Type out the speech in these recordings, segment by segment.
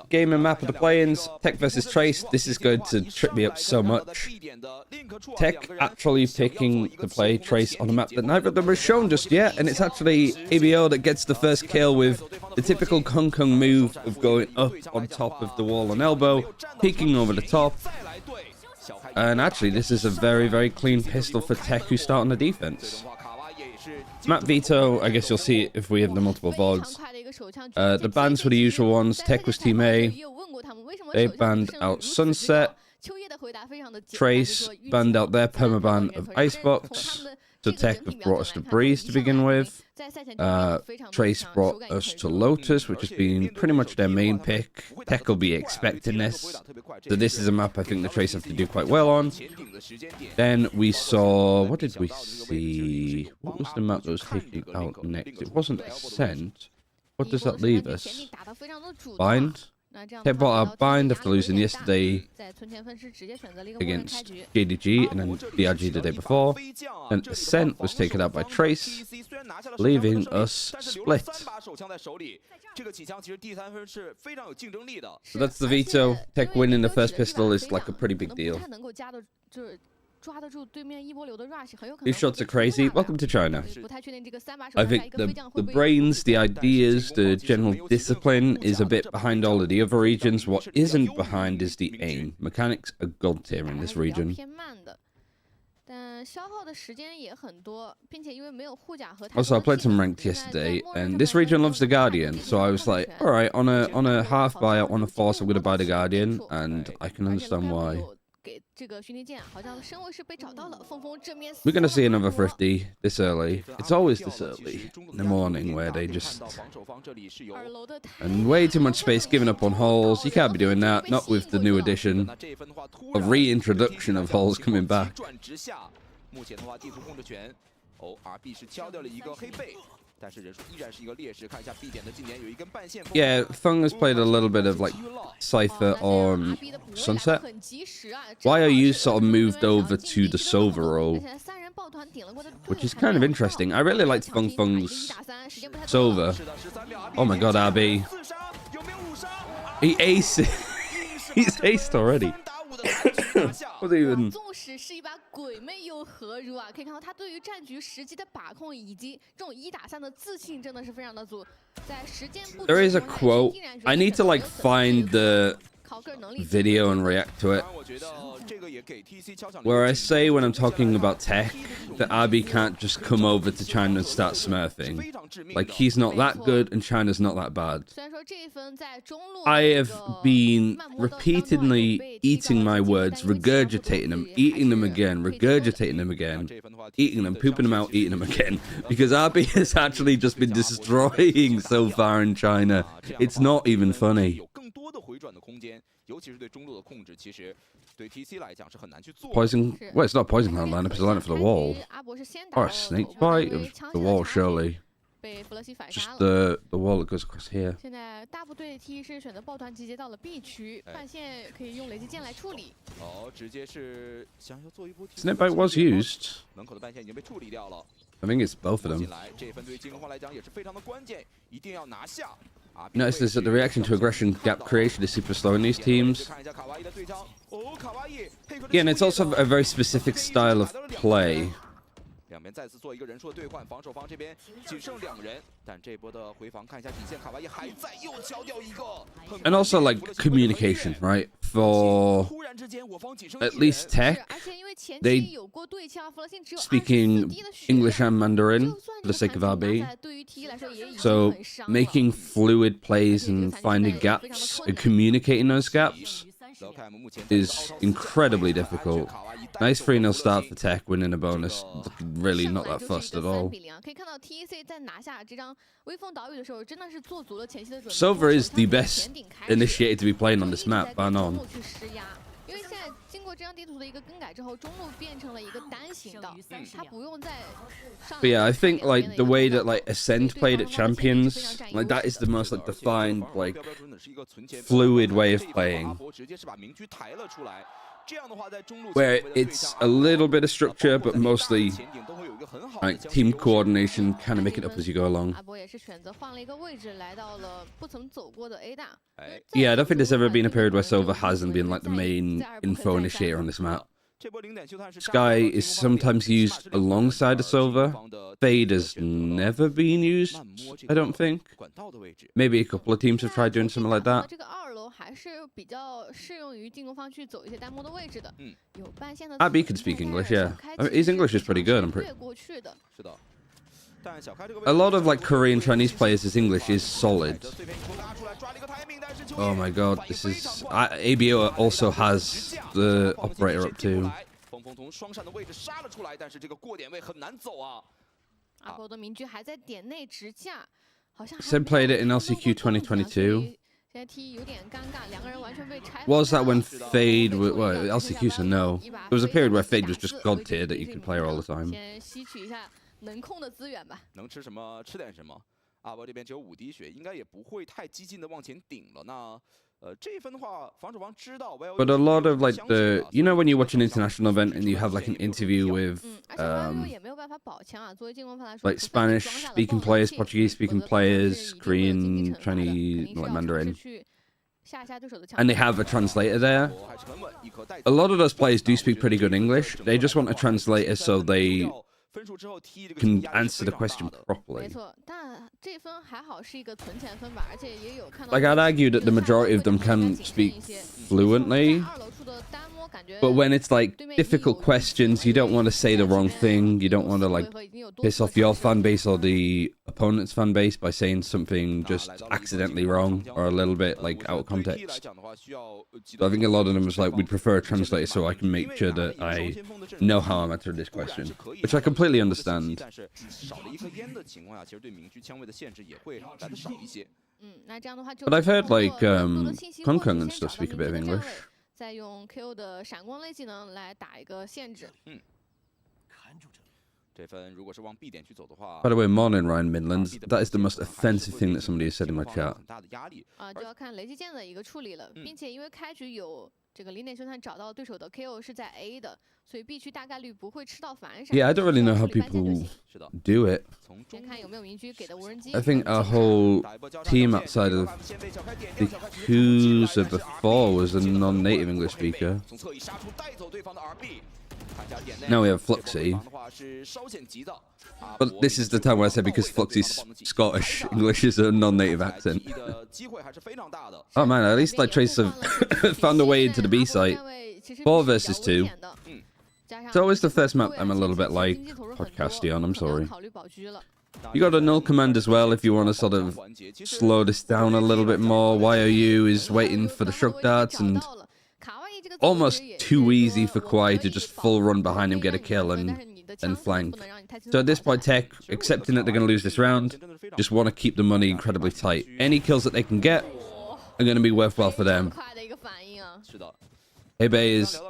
game and map of the play-ins, TEC versus Trace. This is going to trip me up so much. TEC actually picking to play Trace on a map that neither of them has shown just yet, and it's actually ABO that gets the first kill with the typical Kung Kung move of going up on top of the wall on elbow, peeking over the top. And actually, this is a very, very clean pistol for TEC, who start on the defense. Map veto, I guess you'll see it if we have the multiple VODs. The bans were the usual ones. TEC was Team A. They banned out Sunset. Trace banned out their permaban of Icebox. So TEC have brought us to Breeze to begin with. Trace brought us to Lotus, which has been pretty much their main pick. TEC will be expecting this. So this is a map I think the Trace have to do quite well on. Then we saw... What did we see? What was the map that was taking out next? It wasn't Ascent. What does that leave us? Bind? TEC bought our Bind after losing yesterday against JDG and then DRG the day before. And Ascent was taken out by Trace, leaving us split. So that's the veto. TEC winning the first pistol is like a pretty big deal. These shots are crazy. Welcome to China. I think the brains, the ideas, the general discipline is a bit behind all of the other regions. What isn't behind is the aim. Mechanics are gold tier in this region. Also, I played some ranked yesterday, and this region loves the Guardian, so I was like, alright, on a half buyout, on a force, I'm going to buy the Guardian, and I can understand why. We're going to see another Thrifty this early. It's always this early in the morning where they just... And way too much space given up on holes. You can't be doing that, not with the new addition. A reintroduction of holes coming back. Yeah, Feng has played a little bit of like Cypher on Sunset. YOU sort of moved over to the Sova role, which is kind of interesting. I really liked Feng's Sova. Oh my god, RB. He aced. He's aced already. What even? There is a quote. I need to like find the video and react to it, where I say when I'm talking about TEC that RB can't just come over to China and start smurfing. Like, he's not that good and China's not that bad. I have been repeatedly eating my words, regurgitating them, eating them again, regurgitating them again, eating them, pooping them out, eating them again, because RB has actually just been destroying so far in China. It's not even funny. Poison... Well, it's not poison cloud lineup, it's a lineup for the wall. Or a snake bite of the wall, surely. Just the wall that goes across here. Snake bite was used. I think it's both of them. Notice that the reaction to aggression gap creation is super slow in these teams. Yeah, and it's also a very specific style of play. And also, like, communication, right? For at least TEC, they speaking English and Mandarin for the sake of RB. So making fluid plays and finding gaps and communicating those gaps is incredibly difficult. Nice 3-0 start for TEC, winning a bonus. Really not that fussed at all. Sova is the best initiator to be playing on this map, bar none. But yeah, I think like the way that like Ascend played at Champions, like that is the most like defined, like fluid way of playing. where it's a little bit of structure, but mostly like team coordination, kind of make it up as you go along. Yeah, I don't think there's ever been a period where Silver hasn't been like the main info initiator on this map. Sky is sometimes used alongside a Silver. Fade has never been used, I don't think. Maybe a couple of teams have tried doing something like that. Abby can speak English, yeah. I mean, his English is pretty good, I'm pretty... A lot of like Korean Chinese players, his English is solid. Oh my god, this is... ABO also has the operator up too. Sid played it in LCQ 2022. Was that when Fade... Well, LCQ said no. There was a period where Fade was just god tier that you could play her all the time. 能控的资源吧，能吃什么吃点什么。阿伯这边只有5滴血，应该也不会太激进的往前顶了。那这一分的话，防守方知道。But a lot of like the, you know, when you watch an international event and you have like an interview with like Spanish speaking players, Portuguese speaking players, Korean, Chinese, like Mandarin. And they have a translator there. A lot of those players do speak pretty good English. They just want a translator so they can answer the question properly. Like, I'd argue that the majority of them can speak fluently, but when it's like difficult questions, you don't want to say the wrong thing. You don't want to like piss off your fan base or the opponent's fan base by saying something just accidentally wrong or a little bit like out of context. So I think a lot of them was like, we'd prefer a translator so I can make sure that I know how I'm answering this question, which I completely understand. But I've heard like Kung Kung and stuff speak a bit of English. 再用 KO 的闪光类技能来打一个限制。这分如果是往 B 点去走的话 By the way, morning Ryan Midlands. That is the most offensive thing that somebody has said in my chat. 就要看雷击剑的一个处理了，并且因为开局有这个零点修探找到对手的 KO 是在 A 的，所以 B 区大概率不会吃到反闪。Yeah, I don't really know how people do it. 先看有没有民居给的无人机。I think our whole team outside of the Kusa before was a non-native English speaker. Now we have Fluxy. But this is the time where I said because Fluxy's Scottish, English is a non-native accent. Oh man, at least like Trace have found a way into the B site. 4 versus 2. It's always the first map I'm a little bit like podcasty on, I'm sorry. You got a null command as well if you want to sort of slow this down a little bit more. YOU is waiting for the shrug darts and almost too easy for Kwai to just full run behind him, get a kill and flank. So at this point, TEC, accepting that they're going to lose this round, just want to keep the money incredibly tight. Any kills that they can get are going to be worthwhile for them. Hebe is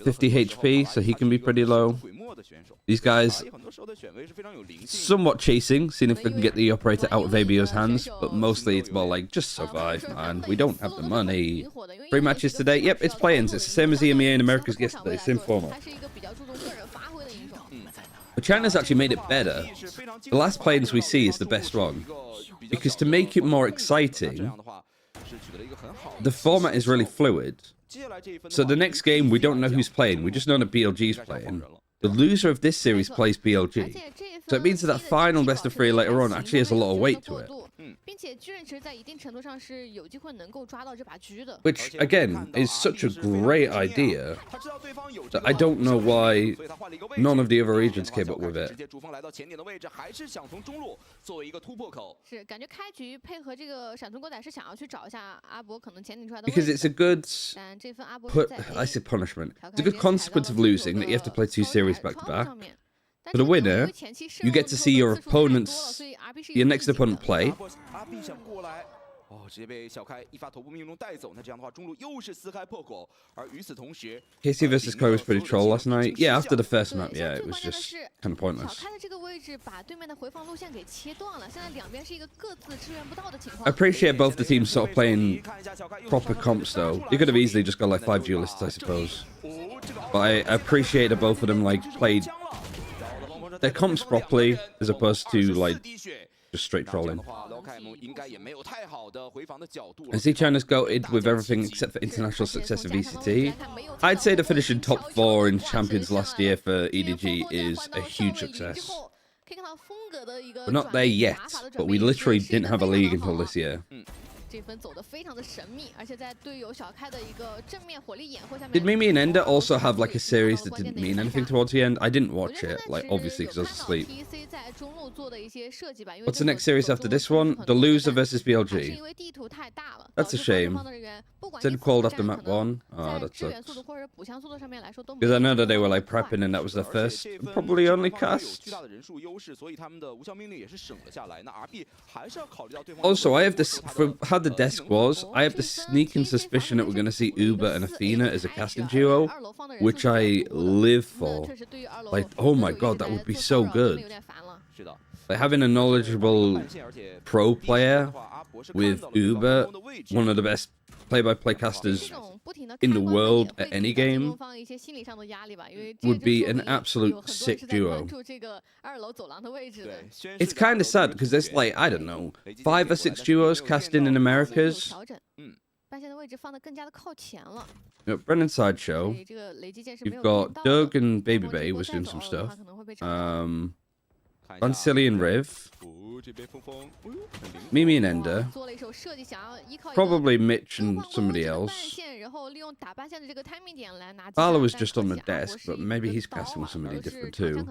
50 HP, so he can be pretty low. These guys somewhat chasing, seeing if they can get the operator out of ABO's hands, but mostly it's more like, just survive, man. We don't have the money. 3 matches today. Yep, it's play-ins. It's the same as EMEA in America's yesterday. Same format. But China's actually made it better. The last play-ins we see is the best one. Because to make it more exciting, the format is really fluid. So the next game, we don't know who's playing. We just know that BLG's playing. The loser of this series plays BLG. So it means that final best of 3 later on actually has a lot of weight to it. Which, again, is such a great idea that I don't know why none of the other regions came up with it. Because it's a good... I say punishment. It's a good consequence of losing that you have to play 2 series back-to-back. For the winner, you get to see your next opponent play. 直接被小开一发头部命中带走。那这样的话，中路又是撕开破口，而与此同时 KC versus Koi was pretty troll last night. Yeah, after the first map, yeah, it was just kind of pointless. I appreciate both the teams sort of playing proper comps though. You could have easily just got like 5 duelists, I suppose. But I appreciate that both of them like played their comps properly as opposed to like just straight trolling. I see China's goated with everything except for international success of ECT. I'd say the finishing top 4 in champions last year for EDG is a huge success. We're not there yet, but we literally didn't have a league until this year. Did Mimi and Ender also have like a series that didn't mean anything towards the end? I didn't watch it, like obviously because I was asleep. What's the next series after this one? The loser versus BLG. That's a shame. Said called after map 1. Oh, that sucks. Because I know that they were like prepping and that was their first, probably only cast. Also, I have this, for how the desk was, I have the sneaking suspicion that we're going to see Uber and Athena as a casting duo, which I live for. Like, oh my god, that would be so good. Like, having a knowledgeable pro player with Uber, one of the best play-by-play casters in the world at any game, would be an absolute sick duo. It's kind of sad because there's like, I don't know, 5 or 6 duos casting in Americas. Brennan Sideshow. You've got Doug and Baby Bay was doing some stuff. Vansili and Riv. Mimi and Ender. Probably Mitch and somebody else. Bala was just on the desk, but maybe he's casting with somebody different too.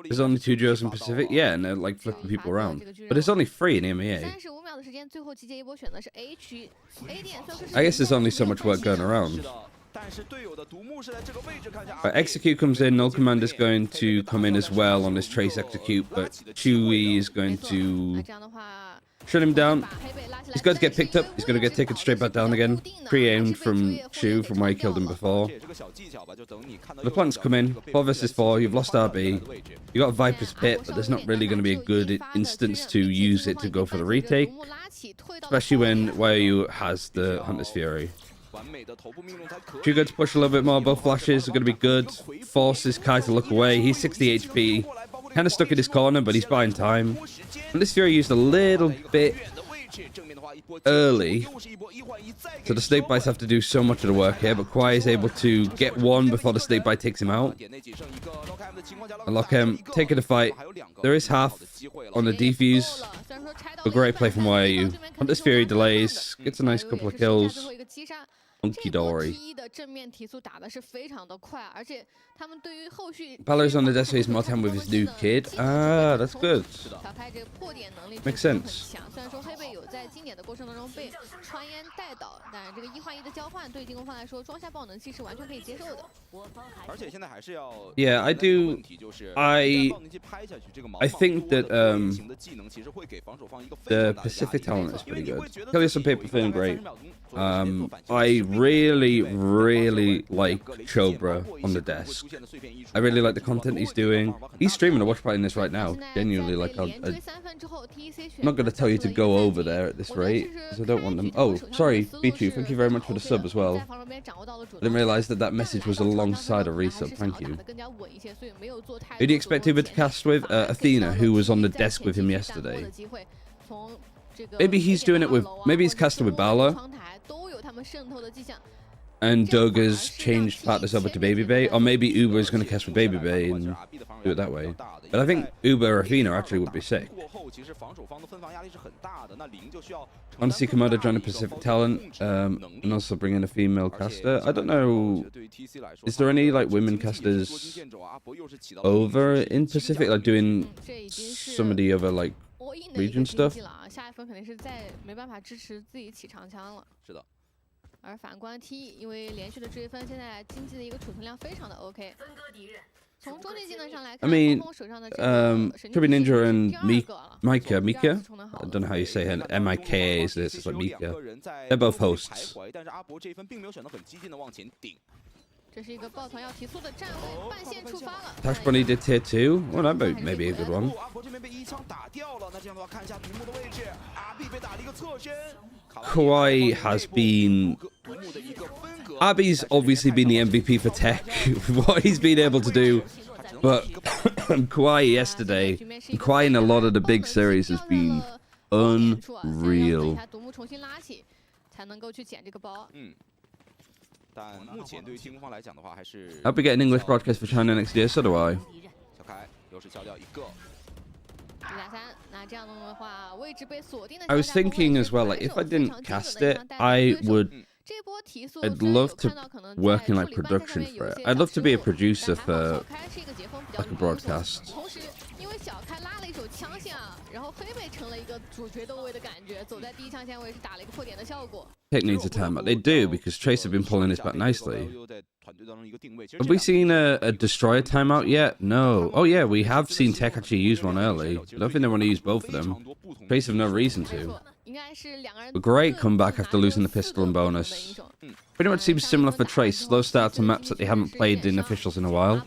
There's only 2 duos in Pacific? Yeah, and they're like flipping people around. But there's only 3 in EMEA. I guess there's only so much work going around. But Execute comes in, Null Commander's going to come in as well on this Trace Execute, but Chewie is going to shut him down. He's going to get picked up, he's going to get taken straight back down again. Pre-aimed from Chew, from where he killed him before. The plants come in, 4 versus 4, you've lost RB. You got Viper's Pit, but there's not really going to be a good instance to use it to go for the retake. Especially when YOU has the Hunter's Fury. Too good to push a little bit more. Both flashes are going to be good. Forces Kai to look away. He's 60 HP. Kind of stuck in his corner, but he's buying time. And this Fury used a little bit early. So the Snake Bites have to do so much of the work here, but Kwai is able to get one before the Snake Bite takes him out. And Lockham taking the fight. There is half on the defuse. A great play from YAU. Hunter's Fury delays. Gets a nice couple of kills. Hunky dory. Balor's on the desk phase more time with his new kid. Ah, that's good. Makes sense. Yeah, I do. I think that the Pacific talent is pretty good. Kelly some people feeling great. I really like Chobra on the desk. I really like the content he's doing. He's streaming a watch party in this right now. Genuinely, like, I'm not going to tell you to go over there at this rate, because I don't want them. Oh, sorry, Bichu, thank you very much for the sub as well. I didn't realize that that message was alongside a resub. Thank you. Who do you expect Uber to cast with? Athena, who was on the desk with him yesterday. Maybe he's doing it with. Maybe he's casting with Bala. And Doug has changed partners over to Baby Bay, or maybe Uber is going to cast with Baby Bay and do it that way. But I think Uber or Athena actually would be sick. I want to see Komodo join the Pacific talent, and also bring in a female caster. I don't know, is there any like women casters over in Pacific, like doing some of the other like region stuff? 而反观 TE， 因为连续的追分，现在经济的一个储存量非常的 OK， I mean, Kirby Ninja and Mika, I don't know how you say her, M-I-K-A is this, it's like Mika. They're both hosts. Tash Bunny did tier 2. Well, that may be a good one. Kawhi has been... Abby's obviously been the MVP for TEC, what he's been able to do. But Kawhi yesterday, and Kawhi in a lot of the big series has been unreal. I'll be getting English broadcast for China next year, so do I. I was thinking as well, like, if I didn't cast it, I'd love to work in like production for it. I'd love to be a producer for like a broadcast. TEC needs a timeout. They do, because Trace have been pulling this back nicely. Have we seen a destroyer timeout yet? No. Oh yeah, we have seen TEC actually use one early. I don't think they want to use both of them. Trace have no reason to. A great comeback after losing the pistol and bonus. Pretty much seems similar for Trace. Slow start to maps that they haven't played in officials in a while.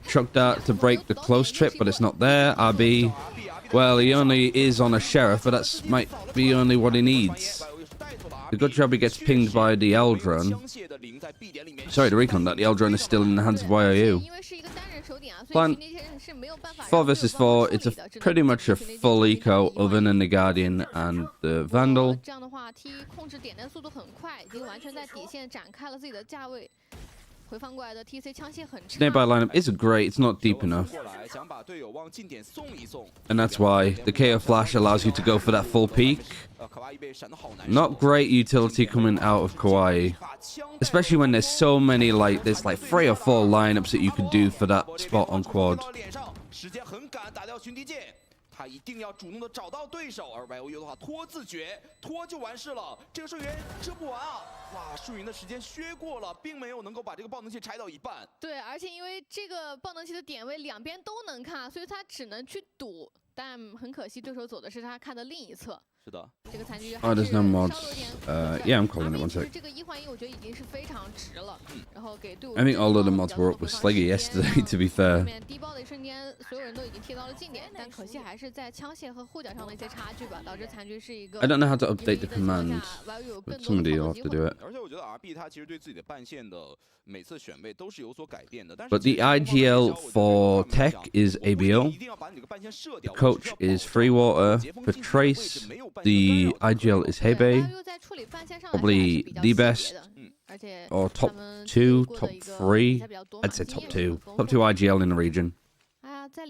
Chuck dart to break the close trip, but it's not there. RB, well, he only is on a sheriff, but that might be only what he needs. A good job he gets pinged by the Eldron. Sorry to recon that. The Eldron is still in the hands of YOU. Plan 4 versus 4. It's pretty much a full eco other than the Guardian and the Vandal. Nearby lineup isn't great, it's not deep enough. And that's why the KO Flash allows you to go for that full peak. Not great utility coming out of Kawhi. Especially when there's so many, like, there's like 3 or 4 lineups that you could do for that spot on quad. 他一定要主动的找到对手，而 YOU 的话拖自觉，拖就完事了。这个顺源遮不完啊！哇，顺源的时间削过了，并没有能够把这个爆能器拆到一半。对，而且因为这个爆能器的点位两边都能看，所以他只能去赌。但很可惜，对手走的是他看的另一侧。 Oh, there's no mods. Yeah, I'm calling it one sec. I think all of the mods were up with Sleggy yesterday, to be fair. I don't know how to update the command, but somebody will have to do it. But the IGL for TEC is ABO. The coach is Freewater. For Trace, the IGL is Hebe, probably the best, or top 2, top 3, I'd say top 2. Top 2 IGL in the region.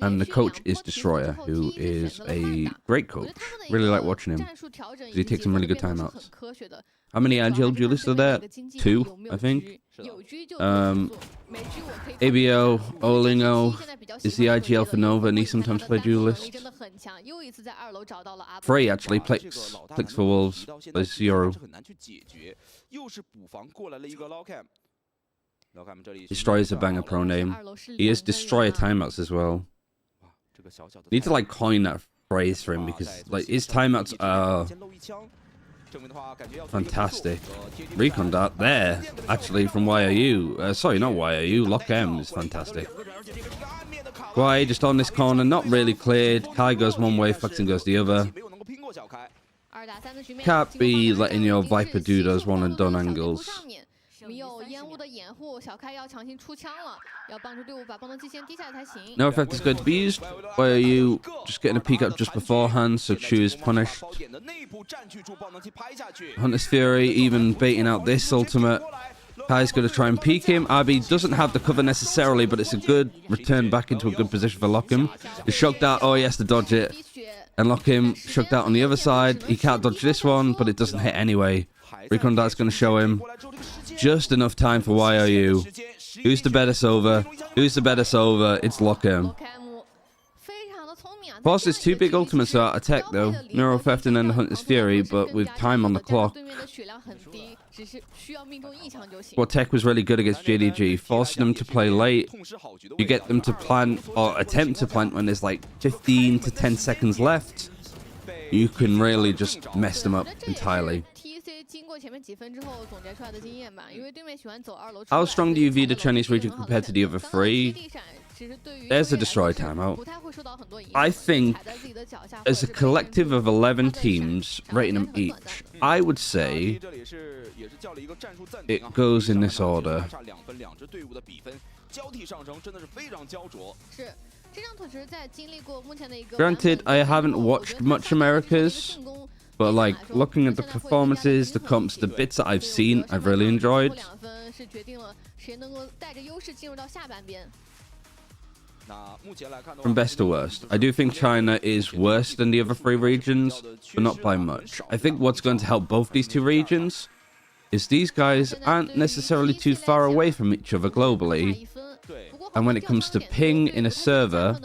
And the coach is Destroyer, who is a great coach. Really like watching him, because he takes some really good timeouts. How many IGL duelists are there? 2, I think. ABO, Olingo is the IGL for Nova, and he sometimes plays duelist. Frey actually clicks for Wolves, plays Yoro. Destroyer is a banger pro name. He is Destroyer timeouts as well. Need to like coin that phrase for him, because like his timeouts are fantastic. Recon dart there, actually, from YOU. Sorry, not YOU. Lock M is fantastic. Kawhi just on this corner, not really cleared. Kai goes one way, Flexing goes the other. Can't be letting your Viper do those one and done angles. No effect is going to be used. Where are you just getting a peek up just beforehand, so Chu is punished. Hunter's Fury even baiting out this ultimate. Kai's going to try and peek him. RB doesn't have the cover necessarily, but it's a good return back into a good position for Lock him. The shock dart, oh he has to dodge it. And Lock him, shock dart on the other side. He can't dodge this one, but it doesn't hit anyway. Recon dart's going to show him. Just enough time for YOU. Who's the better Sova? Who's the better Sova? It's Lockham. Force's two big ultimates are Attack though, Neural Theft and then the Hunter's Fury, but with time on the clock. What Tech was really good against JDG, forcing them to play late. You get them to plant or attempt to plant when there's like 15 to 10 seconds left. You can really just mess them up entirely. How strong do you view the Chinese region compared to the other three? There's a destroy timeout. I think, as a collective of 11 teams, rating them each, I would say it goes in this order. Granted, I haven't watched much America's, but like looking at the performances, the comps, the bits that I've seen, I've really enjoyed. From best to worst, I do think China is worse than the other three regions, but not by much. I think what's going to help both these two regions is these guys aren't necessarily too far away from each other globally, and when it comes to ping in a server,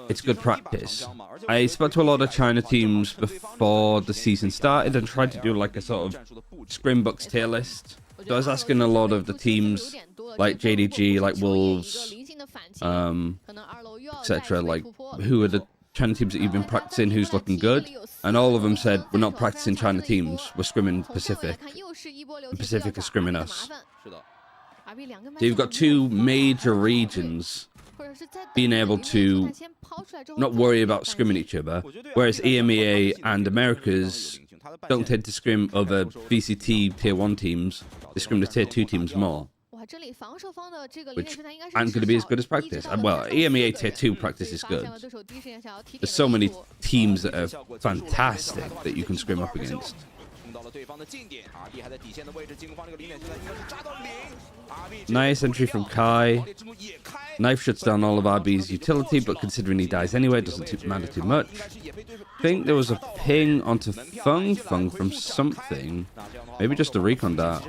it's good practice. I spoke to a lot of China teams before the season started and tried to do like a sort of Scrimbucks tier list. So I was asking a lot of the teams like JDG, like Wolves, etc. Like, who are the China teams that you've been practicing? Who's looking good? And all of them said, we're not practicing China teams. We're scrimming Pacific. And Pacific is scrimming us. So you've got two major regions being able to not worry about scrimming each other, whereas EMEA and Americas don't tend to scrim other VCT tier 1 teams. They scrim the tier 2 teams more, which aren't going to be as good as practice. Well, EMEA tier 2 practice is good. There's so many teams that are fantastic that you can scrim up against. Nice entry from Kai. Knife shuts down all of RB's utility, but considering he dies anyway, it doesn't matter too much. I think there was a ping onto Fung from something. Maybe just a recon dart.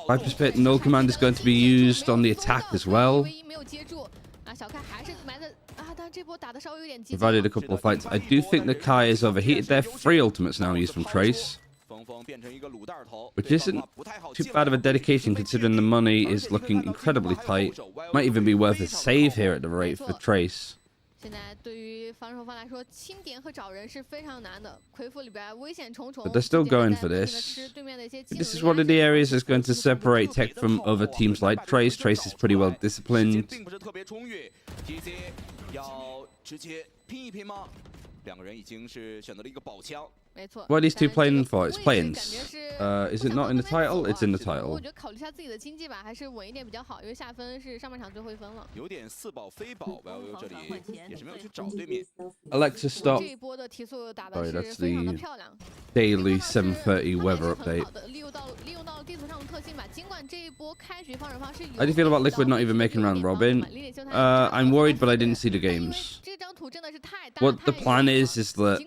Viper's Pit null command is going to be used on the attack as well. Provided a couple of fights. I do think the Kai is overheated there. 3 ultimates now used from Trace, which isn't too bad of a dedication considering the money is looking incredibly tight. Might even be worth a save here at the rate for Trace. But they're still going for this. This is one of the areas that's going to separate Tech from other teams like Trace. Trace is pretty well disciplined. What are these two playing for? It's play-ins. Is it not in the title? It's in the title. Alexa, stop. Sorry, that's the daily 7:30 weather update. How do you feel about Liquid not even making round robin? I'm worried, but I didn't see the games. What the plan is that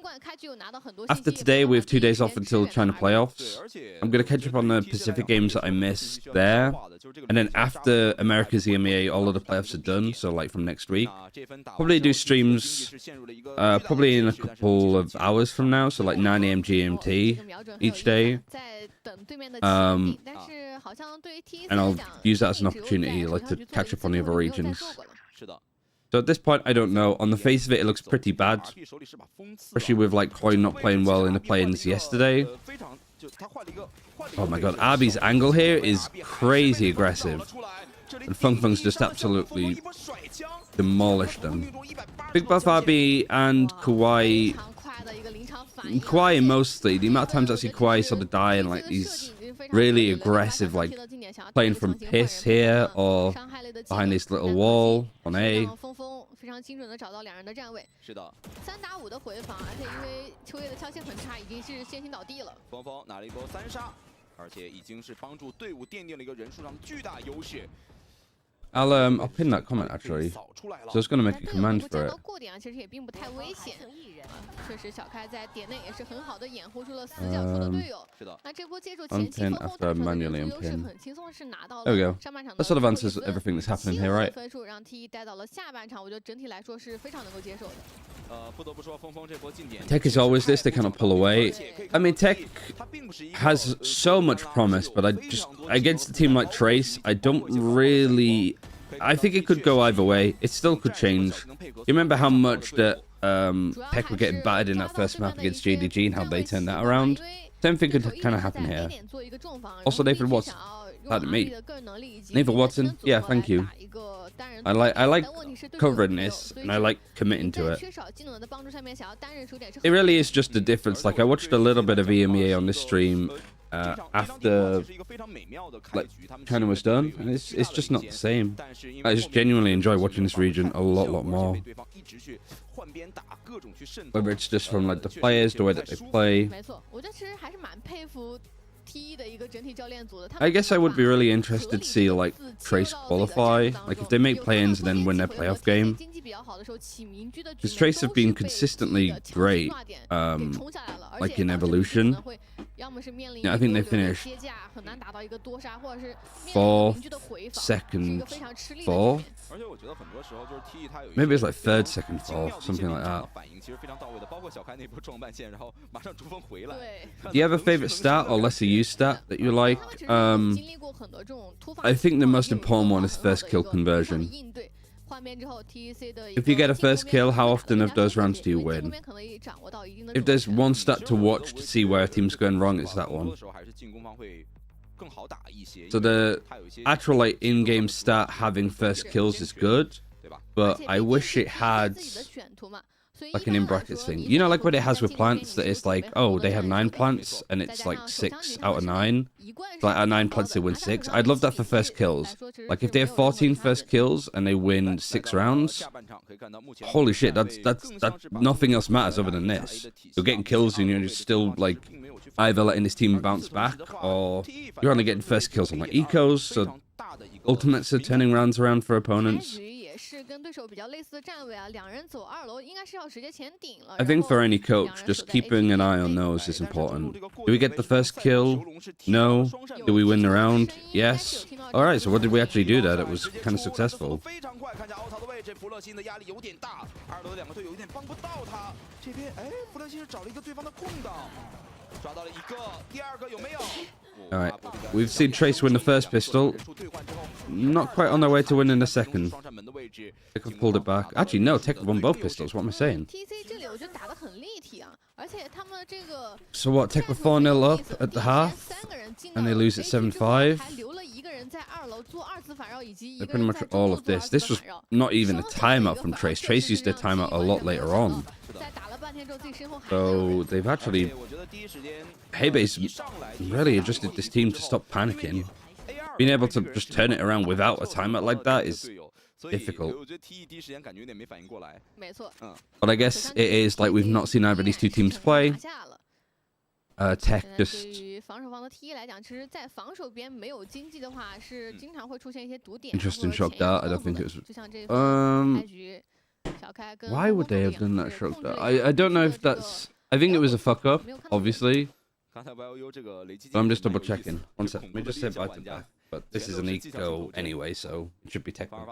after today, we have 2 days off until China playoffs. I'm going to catch up on the Pacific games that I missed there. And then after America's EMEA, all of the playoffs are done. So like from next week, probably do streams probably in a couple of hours from now. So like 9 AM GMT each day. And I'll use that as an opportunity like to catch up on the other regions. So at this point, I don't know. On the face of it, it looks pretty bad. Especially with like Koi not playing well in the play-ins yesterday. Oh my god, Arby's angle here is crazy aggressive. And Fung Fung's just absolutely demolished them. Big buff Arby and Kawhi. Kawhi mostly. The amount of times I see Kawhi sort of die and like these really aggressive, like playing from piss here or behind this little wall on A. I'll pin that comment actually. So I was gonna make a command for it. 确实，小开在点内也是很好的掩护住了死角处的队友。是的，那这波借助前期 unpin 风 after 后大手的人 manually 数优势 unpin. 很轻松是拿到 There we 了 go. 上半场的 That sort of 最后一 answers 分 everything that's happening 7 here, 的 right? 分数让 TE 带到了下半场，我觉得整体来说是非常能够接受的。不得不说，峰峰这波进点 TEC is always this, they cannot pull away. I mean, TEC has so much promise, but against a team like Trace, I don't really... I think it could go either way. It still could change. You remember how much that TEC were getting battered in that first map against JDG and how they turned that around? Same thing could kind of happen here. Also, Nathan Watson. Pardon me. Nathan Watson, yeah, thank you. I like covering this, and I like committing to it. It really is just the difference. Like, I watched a little bit of EMEA on this stream after like China was done, and it's just not the same. I just genuinely enjoy watching this region a lot more. Whether it's just from like the players, the way that they play. I guess I would be really interested to see like Trace qualify, like if they make play-ins and then win their playoff game. Because Trace have been consistently great, like in Evolution. Yeah, I think they finished 4th, 2nd, 4th. Maybe it's like 3rd, 2nd, 4th, something like that. Do you have a favorite stat or lesser used stat that you like? I think the most important one is first kill conversion. If you get a first kill, how often of those rounds do you win? If there's one stat to watch to see where a team's going wrong, it's that one. So the actual like in-game stat having first kills is good, but I wish it had like an in brackets thing. You know, like what it has with plants, that it's like, oh, they have 9 plants and it's like 6 out of 9. So like out of 9 plants they win 6. I'd love that for first kills. Like if they have 14 first kills and they win 6 rounds, holy shit, that's nothing else matters other than this. You're getting kills and you're just still like either letting this team bounce back, or you're only getting first kills on like ecos, so ultimates are turning rounds around for opponents. I think for any coach, just keeping an eye on those is important. Do we get the first kill? No. Do we win the round? Yes. Alright, so what did we actually do there that was kind of successful? Alright, we've seen Trace win the first pistol. Not quite on their way to winning the second. TEC have pulled it back. Actually, no, TEC have won both pistols. What am I saying? So what, TEC were 4-0 up at the half, and they lose at 7-5. They're pretty much all of this. This was not even a timeout from Trace. Trace used their timeout a lot later on. So they've actually... Heybase really adjusted this team to stop panicking. Being able to just turn it around without a timeout like that is difficult. But I guess it is like we've not seen either of these two teams play. TEC just... Interesting shock dart. I don't think it was... Why would they have done that shock dart? I don't know if that's... I think it was a fuck up, obviously. But I'm just double checking. One sec. Let me just say bye to that. But this is an eco anyway, so it should be technical.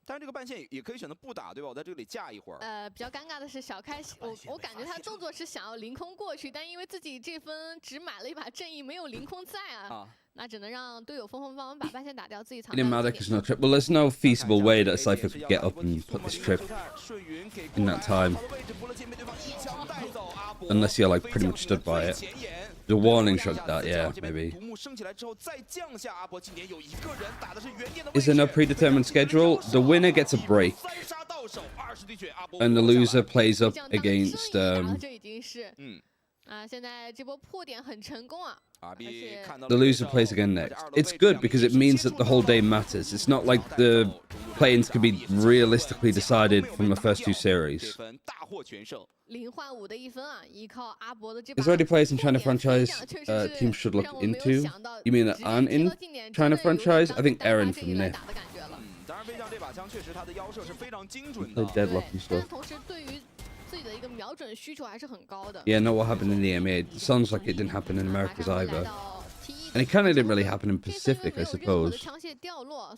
但是这个半线也可以选择不打，对吧？我在这里架一会儿。比较尴尬的是小开，我感觉他的动作是想要凌空过去，但因为自己这分只买了一把正义，没有凌空在啊，那只能让队友疯疯帮忙把半线打掉，自己藏。It didn't matter because no trip. Well, there's no feasible way that Cypher could get up and put this trip in that time, unless you're like pretty much stood by it. The warning shot that, yeah, maybe. Is there no predetermined schedule? The winner gets a break, and the loser plays up against The loser plays again next. It's good because it means that the whole day matters. It's not like the play-ins can be realistically decided from the first 2 series. Is there any players in China franchise teams should look into? You mean that aren't in China franchise? I think Aaron from NIF. Play Deadlock and stuff. Yeah, not what happened in the EMEA. It sounds like it didn't happen in Americas either. And it kind of didn't really happen in Pacific, I suppose.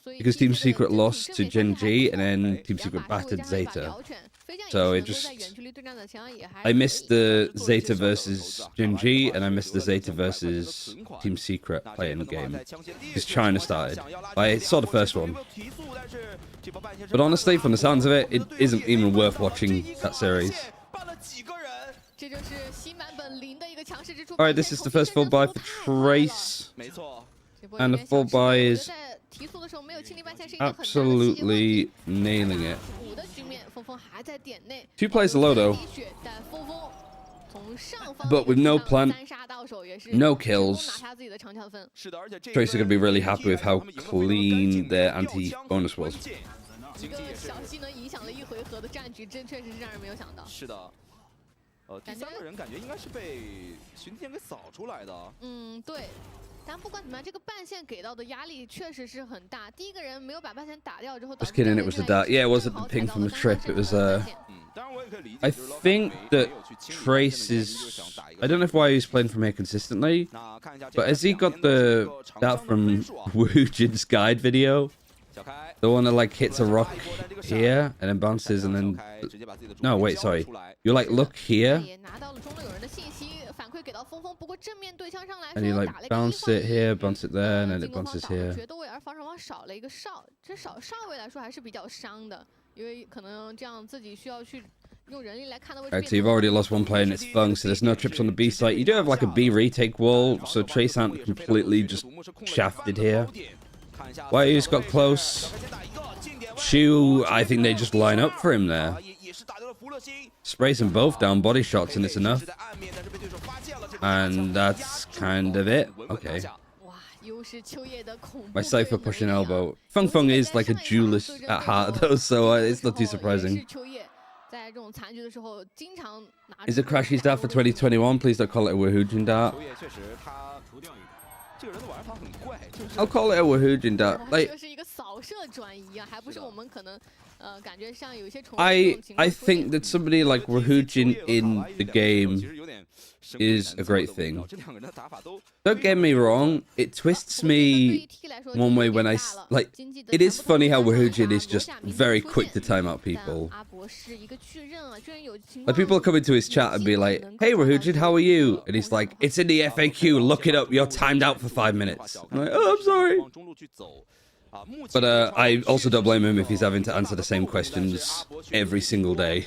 Because Team Secret lost to Gen G, and then Team Secret battered Zeta. So it just... I missed the Zeta versus Gen G, and I missed the Zeta versus Team Secret playing game. Because China started. I saw the first one. But honestly, from the sounds of it, it isn't even worth watching that series. Alright, this is the first full buy for Trace. And the full buy is absolutely nailing it. 2 plays low though. But with no plant, no kills, Trace are going to be really happy with how clean their anti-bonus was. Just kidding, it was the dart. Yeah, it wasn't the ping from the trip. It was I think that Trace is... I don't know why he's playing from here consistently, but has he got the dart from Woojin's guide video? The one that like hits a rock here and then bounces and then... No, wait, sorry. You like look here and you like bounce it here, bounce it there, and then it bounces here. Alright, so you've already lost 1 player and it's Fung, so there's no trips on the B site. You do have like a B retake wall, so Trace aren't completely just shafted here. Whyu's got close. Shu, I think they just line up for him there. Sprays them both down, body shots, and it's enough. And that's kind of it. Okay. My Cypher pushing elbow. Fung Fung is like a duelist at heart though, so it's not too surprising. Is it Crashy's dart for 2021? Please don't call it a Woojin dart. I'll call it a Woojin dart. Like, I think that somebody like Woojin in the game is a great thing. Don't get me wrong, it twists me one way when I like. It is funny how Woojin is just very quick to time out people. Like people come into his chat and be like, "Hey Woojin, how are you?" And he's like, "It's in the FAQ. Look it up. You're timed out for 5 minutes." I'm like, "Oh, I'm sorry." But I also don't blame him if he's having to answer the same questions every single day.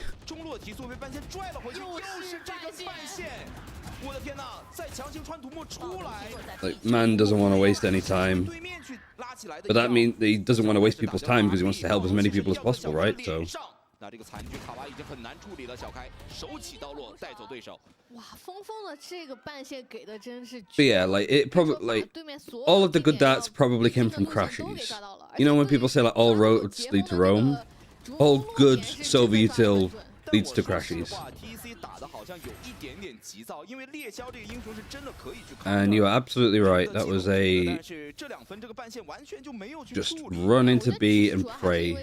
Like, man doesn't want to waste any time. But that means he doesn't want to waste people's time because he wants to help as many people as possible, right? So... But yeah, like, it probably, like, all of the good darts probably came from Crashies. You know when people say, like, all roads lead to Rome? All good Silver Util leads to Crashies. And you are absolutely right. That was a just run into B and pray.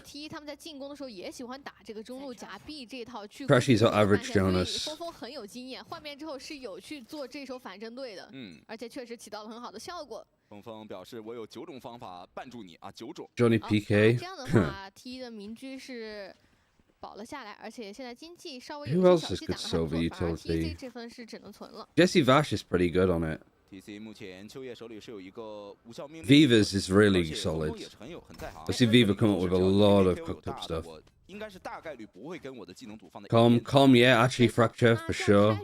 Crashies are average, Jonas. Johnny PK. Who else is good silver utility? Jesse Vash is pretty good on it. Viva's is really solid. I see Viva come up with a lot of cooked up stuff. Calm, yeah, actually Fracture for sure.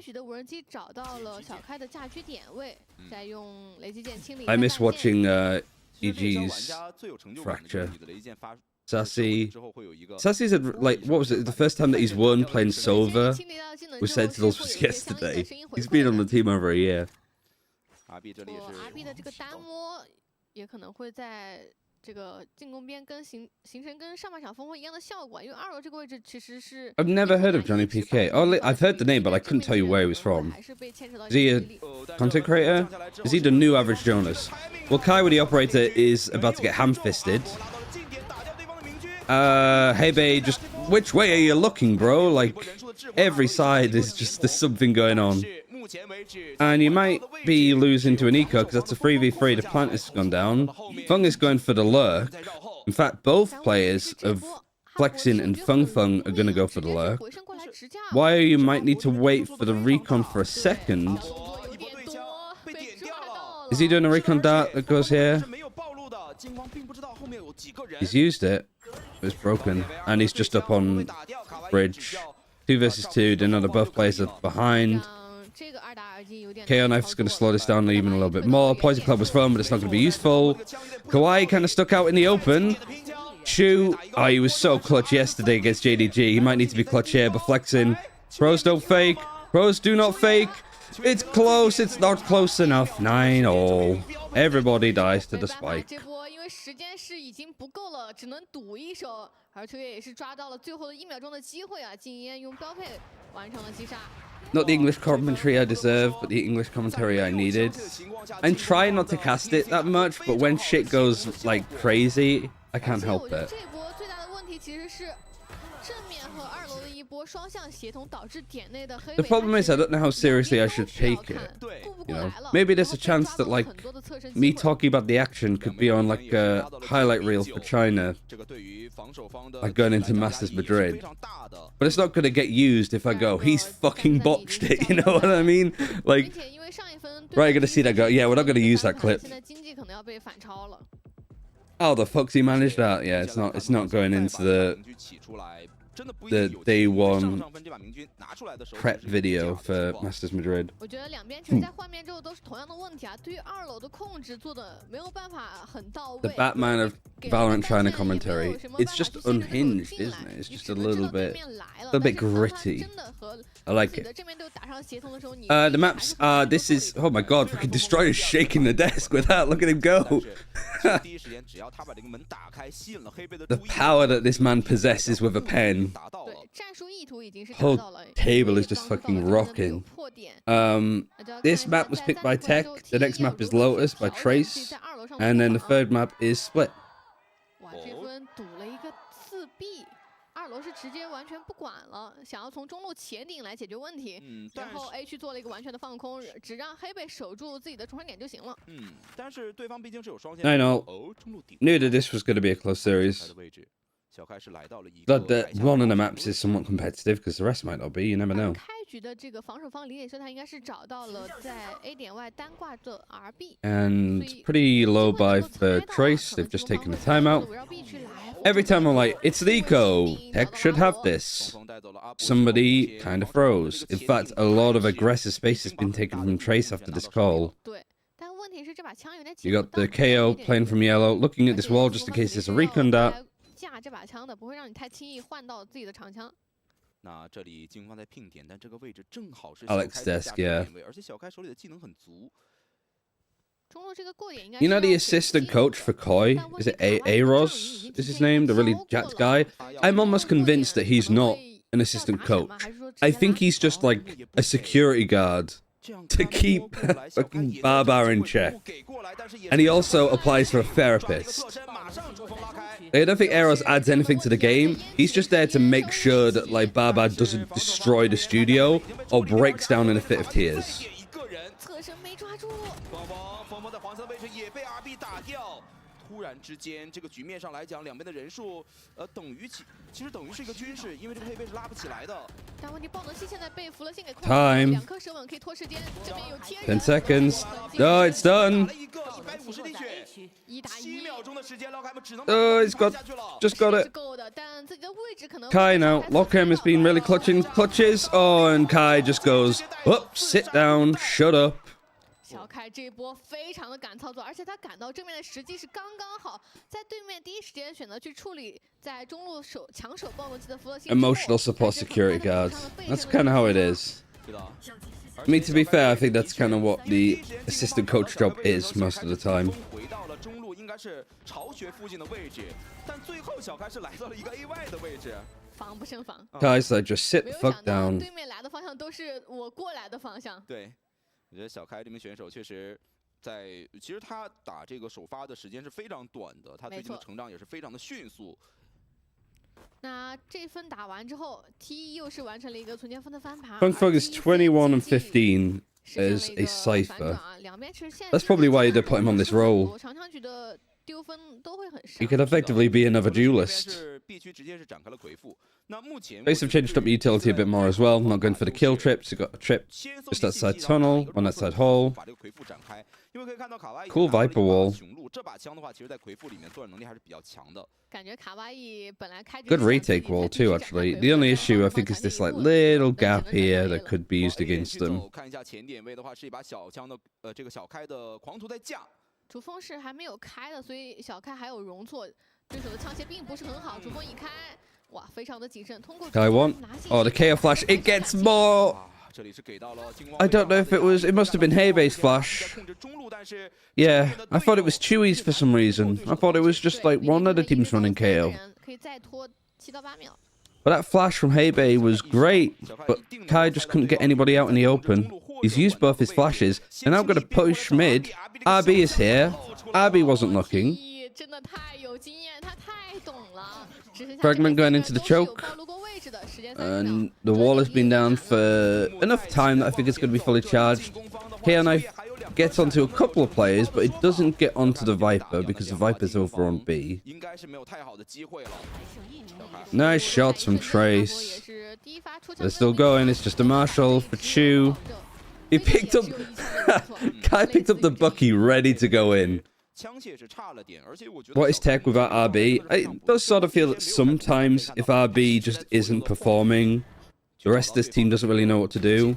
I miss watching EG's Fracture. Sassy. Sassy's had, like, what was it? The first time that he's won playing Sova with Sentinels was yesterday. He's been on the team over a year. RB 的这个单摸也可能会在这个进攻边形成跟上半场锋锋一样的效果，因为2楼这个位置其实是 I've never heard of Johnny PK. Oh, I've heard the name, but I couldn't tell you where he was from. Is he a content creator? Is he the new Average Jonas? Well, Kai with the operator is about to get ham-fisted. Hebe, just which way are you looking, bro? Like, every side is just, there's something going on. And you might be losing to an eco because that's a 3v3. The plant has gone down. Fung is going for the lurk. In fact, both players of Flexin and Fung are going to go for the lurk. Why you might need to wait for the recon for a second. Is he doing a recon dart that goes here? He's used it. It's broken. And he's just up on bridge. 2 versus 2. Then the both players are behind. KO Knife's going to slow this down even a little bit more. Poison Club was fun, but it's not going to be useful. Kawaii kind of stuck out in the open. Shu, oh, he was so clutch yesterday against JDG. He might need to be clutch here, but flexing. Pros don't fake. Pros do not fake. It's close. It's not close enough. 9-0. Everybody dies to the spike. Not the English commentary I deserve, but the English commentary I needed. I'm trying not to cast it that much, but when shit goes like crazy, I can't help it. The problem is I don't know how seriously I should take it. You know, maybe there's a chance that like me talking about the action could be on like a highlight reel for China, like going into Masters Madrid. But it's not going to get used if I go, he's fucking botched it, you know what I mean? Like, right, you're going to see that go, yeah, we're not going to use that clip. Oh, the fuck's he managed that? Yeah, it's not going into the day one prep video for Masters Madrid. The Batman of Valorant China commentary, it's just unhinged, isn't it? It's just a little bit gritty. I like it. The maps are, this is, oh my god, fucking Destroyer's shaking the desk with that. Look at him go. The power that this man possesses with a pen. Whole table is just fucking rocking. This map was picked by TEC. The next map is Lotus by Trace. And then the third map is Split. 2楼是直接完全不管了，想要从中路前顶来解决问题，然后 A 去做了一个完全的放空，只让黑贝守住自己的冲锋点就行了。但是对方毕竟是有双线。I know. Knew that this was going to be a close series. That one of the maps is somewhat competitive because the rest might not be. You never know. 开局的这个防守方理解说他应该是找到了在 A 点外单挂的 RB。And pretty low buy for Trace. They've just taken a timeout. Every time I'm like, it's the eco. TEC should have this. Somebody kind of froze. In fact, a lot of aggressive space has been taken from Trace after this call. You got the KO playing from yellow, looking at this wall just in case there's a recon dart. 架这把枪的不会让你太轻易换到自己的长枪。那这里金方在拼点，但这个位置正好是 Alex desk, yeah. 而且小开手里的技能很足。 You know the assistant coach for Koi? Is it Aros? Is his name? The really jacked guy? I'm almost convinced that he's not an assistant coach. I think he's just like a security guard to keep fucking Barbar in check. And he also applies for a therapist. I don't think Eros adds anything to the game. He's just there to make sure that like Barbar doesn't destroy the studio or breaks down in a fit of tears. 突然之间，这个局面上来讲，两边的人数，其实等于是一个均势，因为这个配备是拉不起来的。但问题爆能器现在被弗勒信给控制， Time. 2颗舌吻可以拖时间，这边有贴10 seconds. No, it's done. 150滴血，1打1，7秒钟的时间，老凯们只能 He's got, just got it. Kai now. Lockham has been really clutching clutches. Oh, and Kai just goes, oh, sit down, shut up. 小开这一波非常的敢操作，而且他赶到正面的时机是刚刚好，在对面第一时间选择去处理在中路抢手暴龙机的弗洛西。Emotional support security guards. That's kind of how it is. I mean, to be fair, I think that's kind of what the assistant coach job is most of the time. 回到了中路，应该是巢穴附近的位置，但最后小开是来到了一个 AY 的位置。防不胜防。Guys, like just sit the fuck down. 对面来的方向都是我过来的方向。对。我觉得小开这名选手确实其实他打这个首发的时间是非常短的，他最近的成长也是非常的迅速。那这分打完之后 ，TE 又是完成了一个存钱分的翻盘。Funfug is 21 and 15 as a cipher. That's probably why they put him on this role. He could effectively be another duelist. Base have changed up the utility a bit more as well. Not going for the kill trips. You've got a trip just outside tunnel, one outside hole. Cool Viper wall. Good retake wall too, actually. The only issue I think is this like little gap here that could be used against them. 主峰是还没有开的，所以小开还有容错，对手的枪械并不是很好。主峰一开，哇，非常的谨慎。通过 I want. Oh, the KO flash. It gets more. I don't know if it was. It must have been Heibe's flash. Yeah, I thought it was Chewy's for some reason. I thought it was just like one of the teams running KO. But that flash from Heibe was great, but Kai just couldn't get anybody out in the open. He's used both his flashes, and I'm going to push mid. RB is here. RB wasn't looking. Fragment going into the choke. And the wall has been down for enough time that I think it's going to be fully charged. KO Knife gets onto a couple of players, but it doesn't get onto the Viper because the Viper's over on B. Nice shots from Trace. They're still going. It's just a Marshall for Chu. He picked up... Kai picked up the Bucky ready to go in. What is TEC without RB? It does sort of feel that sometimes if RB just isn't performing, the rest of this team doesn't really know what to do.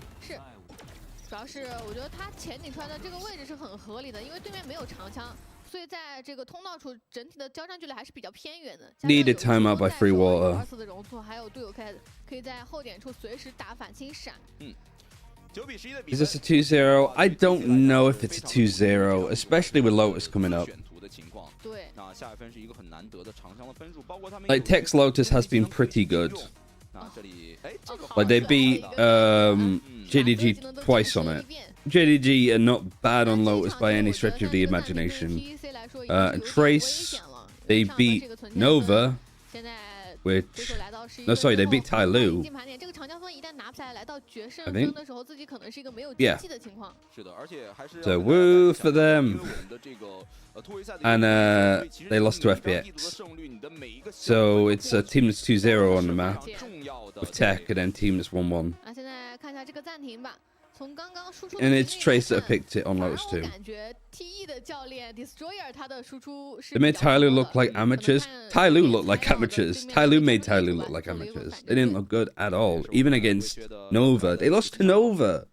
Needed timeout by free water. Is this a 2-0? I don't know if it's a 2-0, especially with Lotus coming up. Like, TEC's Lotus has been pretty good. Like, they beat JDG twice on it. JDG are not bad on Lotus by any stretch of the imagination. And Trace, they beat Nova, which... No, sorry, they beat Tai Lu. I think. Yeah. So, woo for them. And they lost to FPX. So, it's a team that's 2-0 on the map. With TEC, and then team that's 1-1. And it's Trace that picked it on Lotus too. They made Tai Lu look like amateurs. Tai Lu looked like amateurs. Tai Lu made Tai Lu look like amateurs. They didn't look good at all. Even against Nova. They lost to Nova.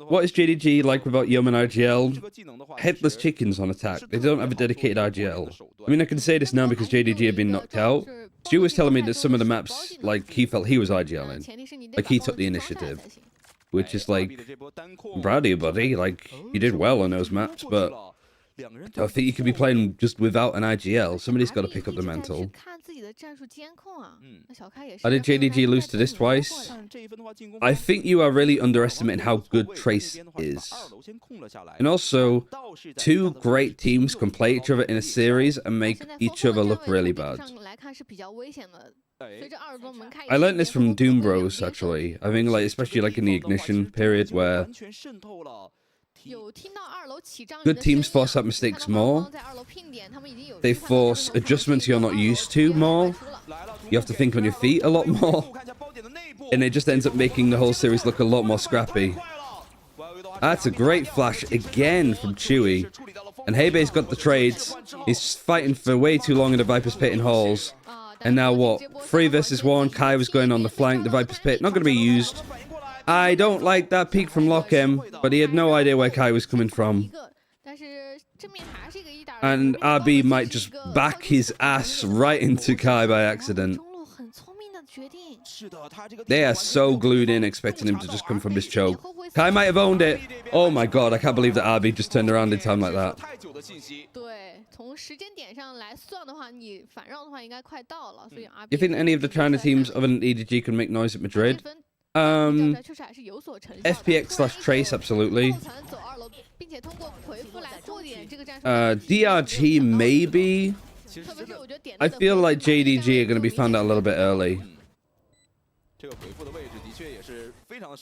What is JDG like without Yeoman RGL? Headless chickens on attack. They don't have a dedicated RGL. I mean, I can say this now because JDG have been knocked out. Stu was telling me that some of the maps, like, he felt he was RGL in. Like, he took the initiative. Which is like, I'm proud of you, buddy. Like, you did well on those maps, but I think you could be playing just without an IGL. Somebody's got to pick up the mantle. How did JDG lose to this twice? I think you are really underestimating how good Trace is. And also, two great teams can play each other in a series and make each other look really bad. I learned this from Doom Bros, actually. I think, like, especially like in the Ignition period where good teams force out mistakes more. They force adjustments you're not used to more. You have to think on your feet a lot more. And it just ends up making the whole series look a lot more scrappy. That's a great flash again from Chewy. And Heibe's got the trades. He's fighting for way too long in the Viper's Pit in halls. And now what? 3 versus 1. Kai was going on the flank. The Viper's Pit not going to be used. I don't like that peek from Lockham, but he had no idea where Kai was coming from. And RB might just back his ass right into Kai by accident. They are so glued in, expecting him to just come from this choke. Kai might have owned it. Oh my god, I can't believe that RB just turned around in time like that. You think any of the China teams other than EDG can make noise at Madrid? FPX/Trace, absolutely. DRG, maybe. I feel like JDG are going to be found out a little bit early.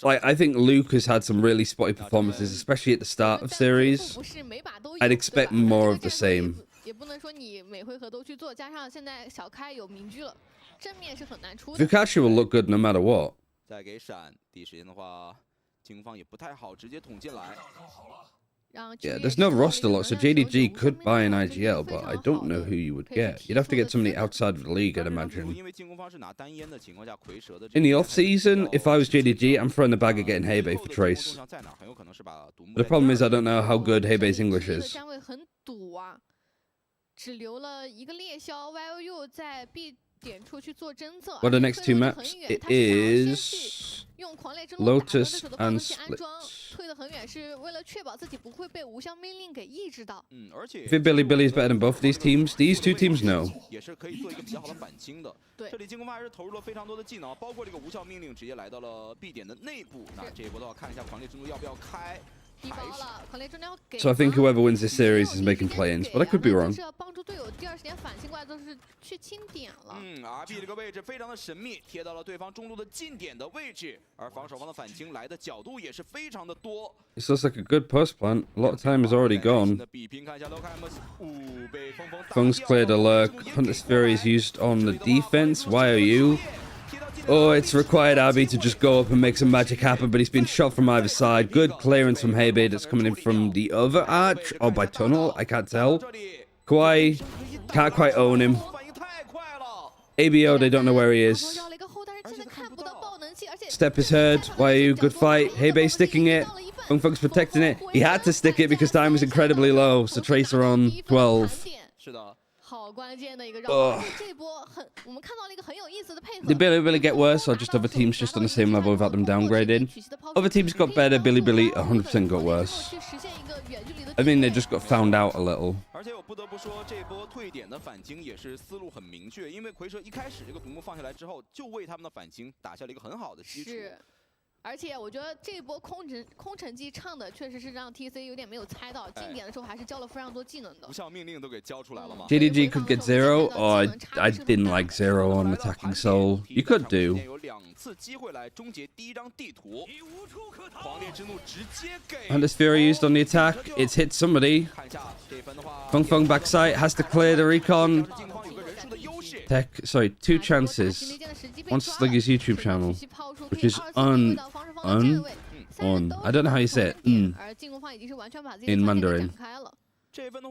Like, I think Luke has had some really spotty performances, especially at the start of series. I'd expect more of the same. Fukashi will look good no matter what. Yeah, there's no roster lock, so JDG could buy an IGL, but I don't know who you would get. You'd have to get somebody outside of the league, I'd imagine. In the off-season, if I was JDG, I'm throwing the bag at getting Hebei for Trace. But the problem is I don't know how good Hebei's English is. What are the next two maps? It is Lotus and Splits. If Billy is better than both of these teams, these two teams know. So I think whoever wins this series is making play-ins, but I could be wrong. This looks like a good post plant. A lot of time is already gone. Feng's cleared a lurk. Hunter's Fury is used on the defense. YOU. Oh, it's required Abby to just go up and make some magic happen, but he's been shot from either side. Good clearance from Hebei that's coming in from the other arch, or by tunnel, I can't tell. Kawhi can't quite own him. ABO, they don't know where he is. Step is heard. YU, good fight. Hebei sticking it. Feng's protecting it. He had to stick it because time was incredibly low, so Tracer on 12. Did Billy get worse, or just other teams just on the same level without them downgraded? Other teams got better, Billy 100% got worse. I mean, they just got found out a little. JDG could get 0. Oh, I didn't like 0 on attacking Soul. You could do. Hunter's Fury used on the attack. It's hit somebody. Feng backside has to clear the recon. TEC, sorry, 2 chances. Wants to slug his YouTube channel, which is I don't know how you say it. In Mandarin.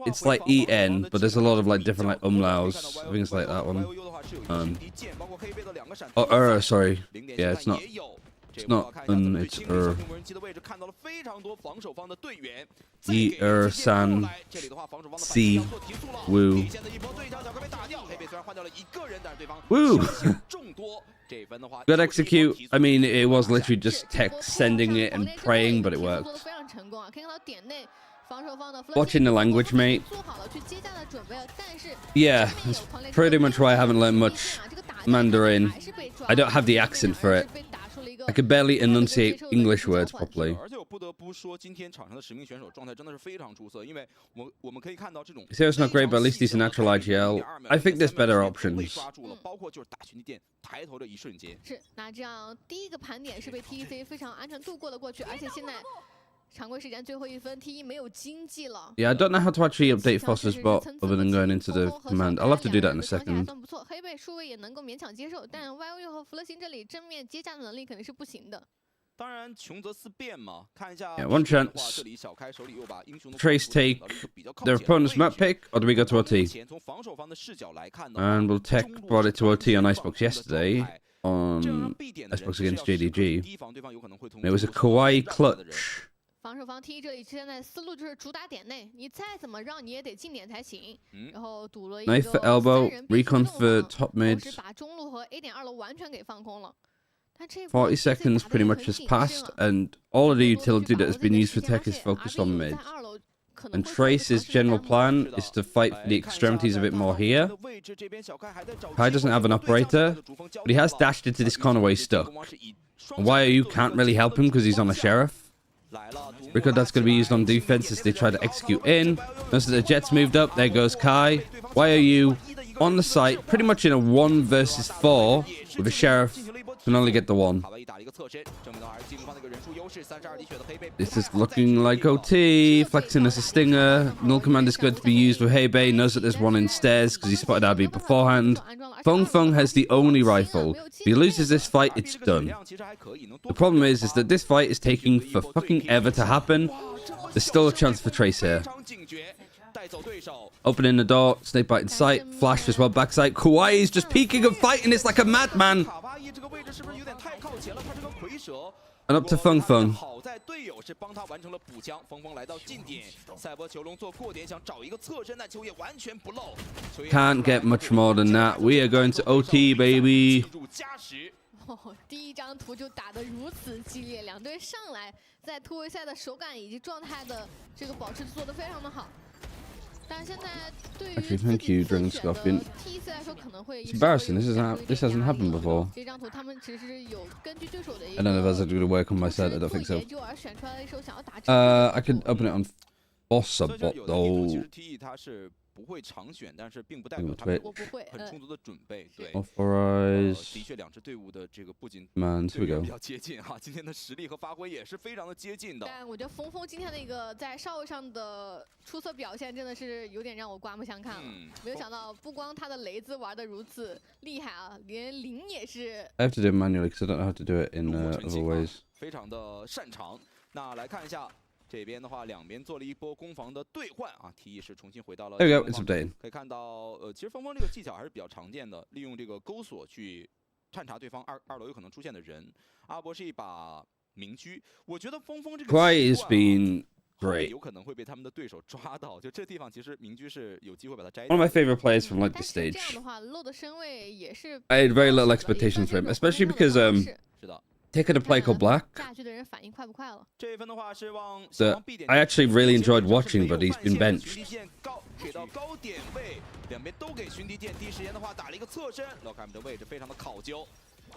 It's like EN, but there's a lot of like different like umlauts. I think it's like that one. Sorry. Yeah, it's not. It's not it's san si woo. Woo! Good execute. I mean, it was literally just TEC sending it and praying, but it worked. Watching the language, mate. Yeah, that's pretty much why I haven't learned much Mandarin. I don't have the accent for it. I could barely enunciate English words properly. Zero's not great, but at least he's a natural IGL. I think there's better options. Yeah, I don't know how to actually update Foster's bot other than going into the command. I'll have to do that in a second. Yeah, one chance. Trace take their opponent's map pick, or do we go to OT? And we'll TEC brought it to OT on Icebox yesterday. on Xbox against JDG. It was a kawaii clutch. 防守方 T 这里现在思路就是主打点内，你再怎么让你也得进点才行。然后堵了一个 Knife for elbow, recon for top mid. 是把中路和 A 点2楼完全给放空了。40 seconds pretty much has passed, and all of the utility that has been used for tech is focused on mid. And Trace's general plan is to fight for the extremities a bit more here. Kai doesn't have an operator, but he has dashed into this corner where he's stuck. And YOU can't really help him because he's on a sheriff. Rico, that's going to be used on defense as they try to execute in. Notice that the Jets moved up. There goes Kai. YOU on the site, pretty much in a 1 versus 4 with a sheriff. Can only get the 1. This is looking like OT. Flexing as a stinger. Null command is going to be used with Heibei. Knows that there's one in stairs because he spotted Abby beforehand. Feng Feng has the only rifle. If he loses this fight, it's done. The problem is that this fight is taking for fucking ever to happen. There's still a chance for Trace here. Opening the door. Snake bite in sight. Flash as well. Backside. Kawaii is just peeking and fighting. It's like a madman. And up to Feng Feng. Can't get much more than that. We are going to OT, baby. 第一张图就打得如此激烈，两队上来在突围赛的手感以及状态的这个保持做得非常的好。但现在对于 thank you, Dragon Scorpion. TEC 来说可能会 It's embarrassing. This hasn't happened before. 这张图他们其实有根据对手的一 I don't know if that's going to work on my side. I don't think so. 研究而选出来的一手想要打。I could open it on boss bot though. 不会常选，但是并不代表他们有很充足的准备。对 ，Authorize。的确，两支队伍的这个不仅队员比较接近哈，今天的实力和发挥也是非常的接近的。但我觉得峰峰今天的一个在哨位上的出色表现，真的是有点让我刮目相看了。没有想到，不光他的雷兹玩的如此厉害啊，连零也是。I have to do it manually because I don't know how to do it in other ways. 非常的擅长。那来看一下。这边的话，两边做了一波攻防的兑换啊，提议是重新回到了。There we go, it's updated. 可以看到，其实峰峰这个技巧还是比较常见的，利用这个钩索去探查对方二楼有可能出现的人。阿博是一把明狙，我觉得峰峰这个 Quiet has been great. 有可能会被他们的对手抓到，就这地方其实明狙是有机会把它摘。One of my favorite players from like this stage. 这样的话，漏的身位也是。I had very little expectations for him, especially because是的。Taking a play called Black. That I actually really enjoyed watching, but he's been benched.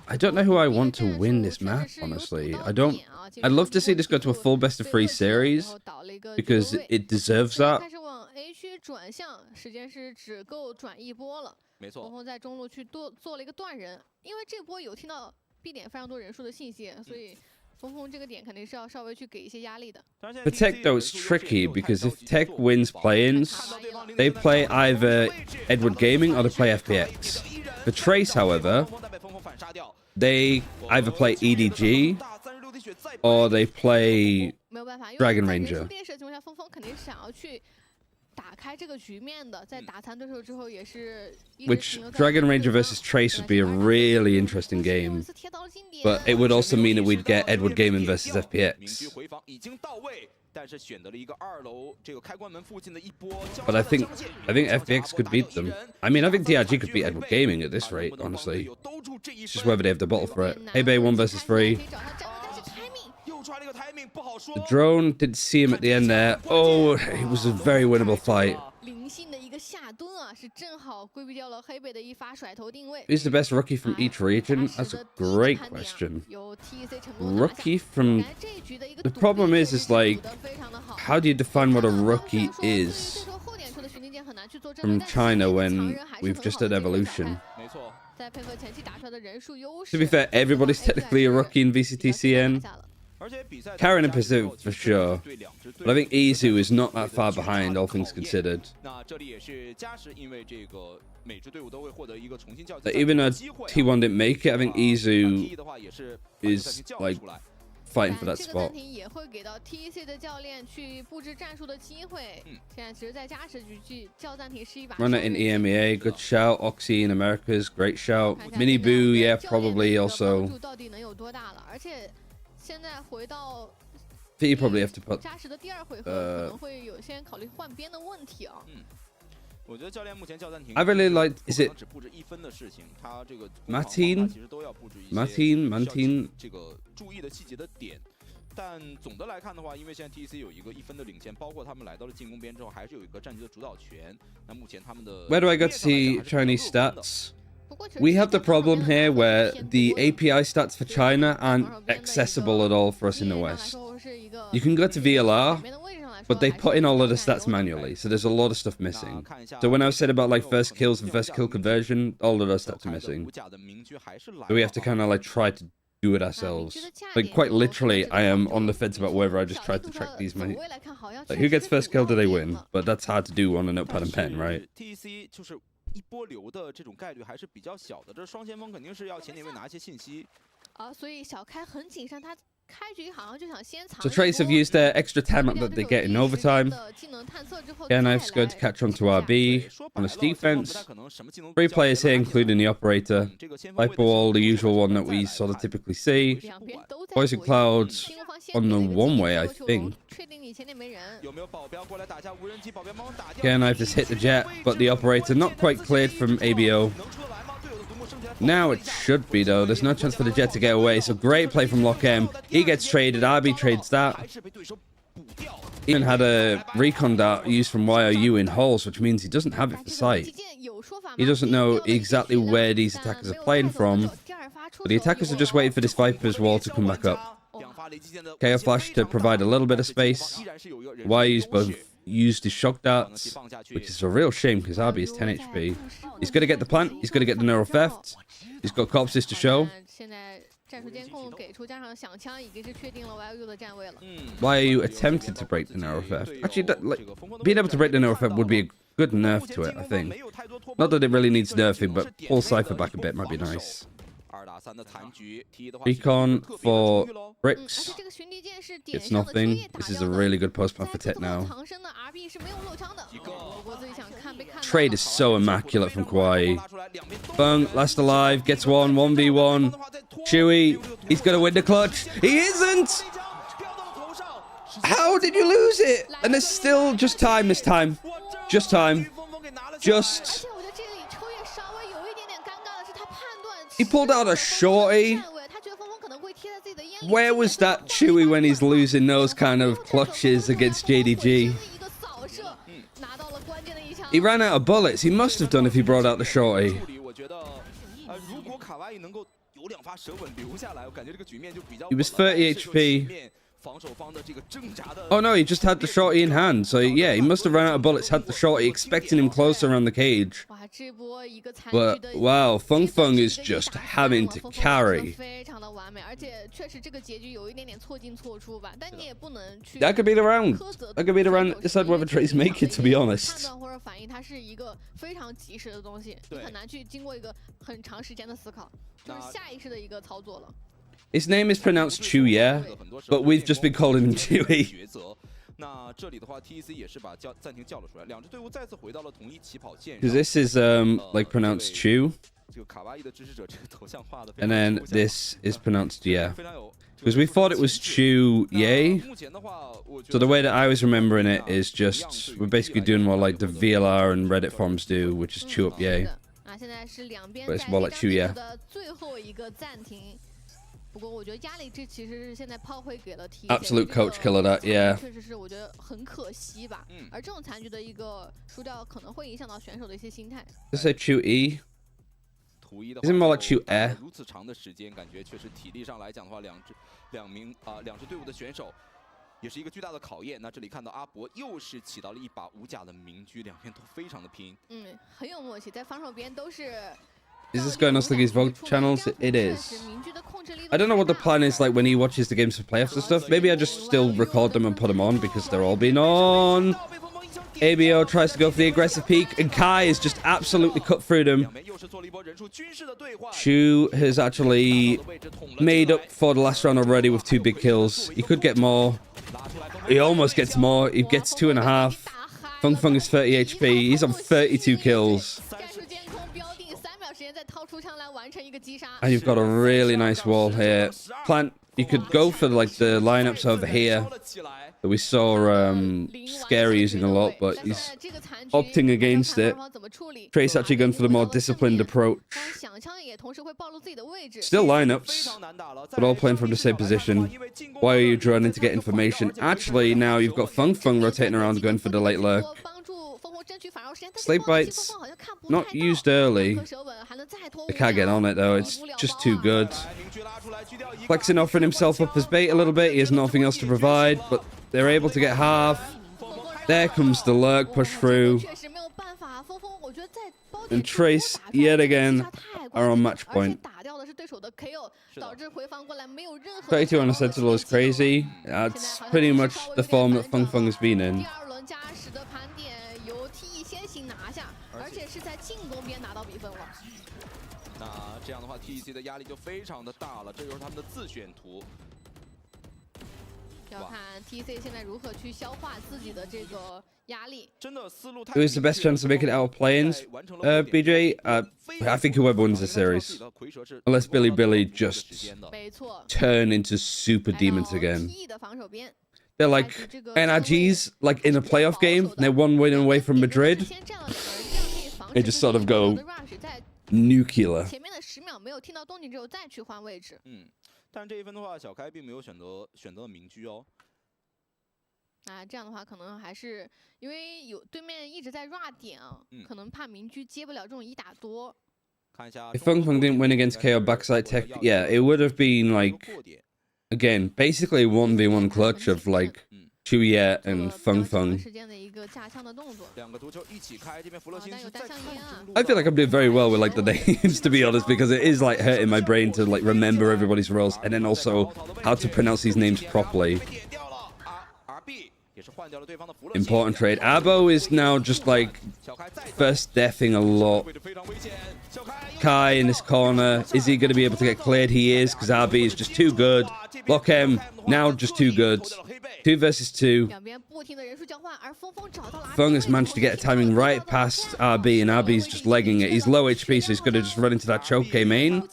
I don't know who I want to win this map, honestly. I'd love to see this go to a full best of 3 series because it deserves that. 转向时间是只够转一波了，没错。峰峰在中路去做了一个断人，因为这波有听到 B 点非常多人数的信息，所以峰峰这个点肯定是要稍微去给一些压力的。For Tech though, it's tricky because if Tech wins play-ins, they play either Edward Gaming or they play FPX. For Trace, however, they either play EDG or they play Dragon Ranger. 打开这个局面的，在打残对手之后也是。Which Dragon Ranger versus Trace would be a really interesting game, but it would also mean that we'd get Edward Gaming versus FPX. But I think FPX could beat them. I mean, I think DRG could beat Edward Gaming at this rate, honestly. It's just whether they have the bottle for it. Hey Bay 1 versus 3. The drone did see him at the end there. Oh, it was a very winnable fight. Who's the best rookie from each region? That's a great question. Rookie from... The problem is like, how do you define what a rookie is from China when we've just had Evolution? To be fair, everybody's technically a rookie in VCTCN. Karen and Pacific for sure, but I think Izu is not that far behind, all things considered. Even though T1 didn't make it, I think Izu is like fighting for that spot. 这个暂停也会给到 TEC 的教练去布置战术的机会。现在其实，在加时局叫暂停是一把。Run it in EMEA, good shout. Oxy in Americas, great shout. Mini Boo, yeah, probably also. 到底能有多大了？而且现在回到。 I think you probably have to put. 加时的第2回合可能会有些考虑换边的问题啊。我觉得教练目前叫暂停。I really like. Is it 只布置1分的事情，他这个 Martin? 其实都要布置一些 Martin 这个注意的细节的点。但总的来看的话，因为现在 TEC 有一个1分的领先，包括他们来到了进攻边之后，还是有一个战局的主导权。那目前他们的 Where do I get to see Chinese stats? We have the problem here where the API stats for China aren't accessible at all for us in the West. You can go to VLR, but they put in all of the stats manually, so there's a lot of stuff missing. So when I said about like first kills and first kill conversion, all of those stats are missing. So we have to kind of like try to do it ourselves. Like quite literally, I am on the fence about whether I just tried to track these. Like who gets first kill, do they win? But that's hard to do on a notepad and pen, right? 一波流的这种概率还是比较小的，这双先锋肯定是要前点位拿一些信息。所以小开很谨慎，他开局好像就想先藏。So Trace have used their extra time up that they get in overtime. Yeah, Knife's good to catch onto RB on his defense. 3 players here, including the operator. Viper Wall, the usual one that we sort of typically see. Poison Clouds on the one way, I think. Yeah, Knife has hit the jet, but the operator not quite cleared from ABO. Now it should be, though. There's no chance for the jet to get away, so great play from Lock M. He gets traded, RB trades that. Even had a recon dart used from YOU in holes, which means he doesn't have it for sight. He doesn't know exactly where these attackers are playing from, but the attackers are just waiting for this Viper's wall to come back up. KO Flash to provide a little bit of space. YOU's both used his shock darts, which is a real shame because RB is 10 HP. He's going to get the plant, he's going to get the neural theft. He's got corpses to show. YOU attempted to break the neural theft. Actually, like, being able to break the neural theft would be a good nerf to it, I think. Not that it really needs nerfing, but pull Cypher back a bit might be nice. Recon for Bricks. It's nothing. This is a really good post plan for TEC now. Trade is so immaculate from Kawaii. Fung, last alive, gets one, 1v1. Chewy, he's going to win the clutch. He isn't! How did you lose it? And there's still just time this time. Just time. Just... He pulled out a shorty. Where was that Chewy when he's losing those kind of clutches against JDG? He ran out of bullets. He must have done if he brought out the shorty. He was 30 HP. Oh no, he just had the shorty in hand. So yeah, he must have run out of bullets, had the shorty, expecting him closer around the cage. But wow, Fung Fung is just having to carry. That could be the round. That could be the round that decide whether Trace make it, to be honest. His name is pronounced Chew, yeah, but we've just been calling him Chewy. Because this is like pronounced Chew, and then this is pronounced yeah. Because we thought it was Chew Yay. So the way that I was remembering it is just we're basically doing what like the VLR and Reddit forums do, which is Chew Up Yay. But it's more like Chew Yeah. Absolute coach killer that, yeah. Let's say Chew E. Isn't more like Chew Air? 也是一个巨大的考验。那这里看到阿博又是起到了一把无甲的明狙，两边都非常的拼。很有默契，在防守边都是。Is this going on Sliggy's Vogue channels? It is. I don't know what the plan is like when he watches the games for playoffs and stuff. Maybe I just still record them and put them on because they're all being on. ABO tries to go for the aggressive peek, and Kai is just absolutely cut through them. Shu has actually made up for the last round already with 2 big kills. He could get more. He almost gets more. He gets 2.5. Feng Feng is 30 HP. He's on 32 kills. And you've got a really nice wall here. Plant, you could go for like the lineups over here that we saw Scary using a lot, but he's opting against it. Trace actually going for the more disciplined approach. Still lineups, but all playing from the same position. Why are you running to get information? Actually, now you've got Feng Feng rotating around going for the late lurk. Slave bites, not used early. They can't get on it though, it's just too good. Flexing offering himself up as bait a little bit, he has nothing else to provide, but they're able to get half. There comes the lurk push through. And Trace, yet again, are on match point. 32 on a Sentinel is crazy. That's pretty much the form that Feng Feng has been in. 那这样的话 ，TEC 的压力就非常的大了，这就是他们的自选图。要看 TEC 现在如何去消化自己的这个压力。真的思路太。Who is the best chance to make it out of play-ins? BJ, I think whoever wins the series, unless Billy just turn into super demons again. They're like NRGs, like in a playoff game. They're 1 win away from Madrid. They just sort of go nuclear. 前面的10秒没有听到动静之后再去换位置。但这一分的话，小开并没有选择明居哦。啊，这样的话可能还是因为有对面一直在 rua 点啊，可能怕明居接不了这种1打多。看一下。If Feng Feng didn't win against KO backside tech, yeah, it would have been like, again, basically 1v1 clutch of like Chuye and Feng Feng. I feel like I'm doing very well with like the names, to be honest, because it is like hurting my brain to like remember everybody's roles and then also how to pronounce these names properly. Important trade. Abo is now just like first deathing a lot. Kai in this corner. Is he going to be able to get cleared? He is, because RB is just too good. Lock him. Now just too good. 2 versus 2. Feng has managed to get a timing right past RB, and RB's just legging it. He's low HP, so he's going to just run into that choke K main.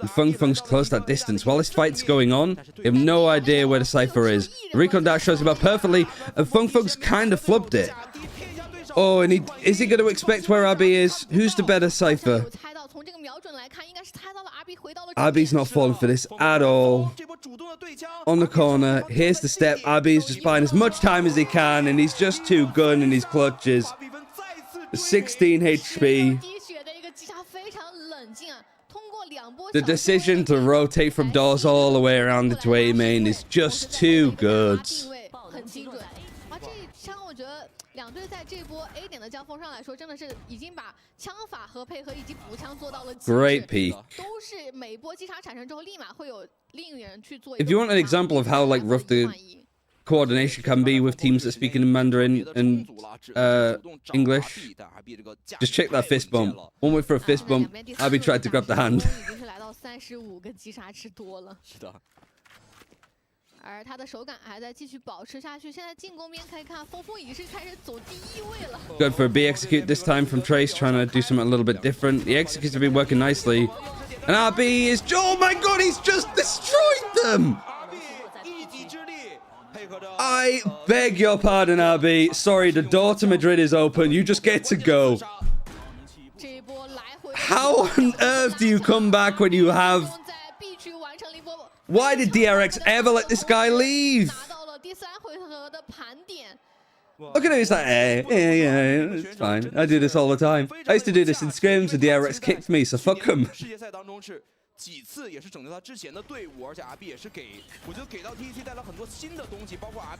And Feng Feng's close that distance. While this fight's going on, they have no idea where the Cypher is. The recon dash shows him up perfectly, and Feng Feng's kind of flubbed it. Oh, and is he going to expect where RB is? Who's the better Cypher? RB's not falling for this at all. On the corner, here's the step. RB's just buying as much time as he can, and he's just too good in his clutches. 16 HP. The decision to rotate from doors all the way around into A main is just too good. Great peek. If you want an example of how like rough the coordination can be with teams that speak in Mandarin and English, just check that fist bump. One went for a fist bump. Abby tried to grab the hand. 而他的手感还在继续保持下去。现在进攻边可以看，峰峰已经是开始走第1位了。Good for a B execute this time from Trace, trying to do something a little bit different. The executes have been working nicely. And RB is... Oh my god, he's just destroyed them! I beg your pardon, RB. Sorry, the door to Madrid is open. You just get to go. How on earth do you come back when you have... Why did DRX ever let this guy leave? Look at him, he's like, yeah, it's fine. I do this all the time. I used to do this in scrims, and DRX kicked me, so fuck him.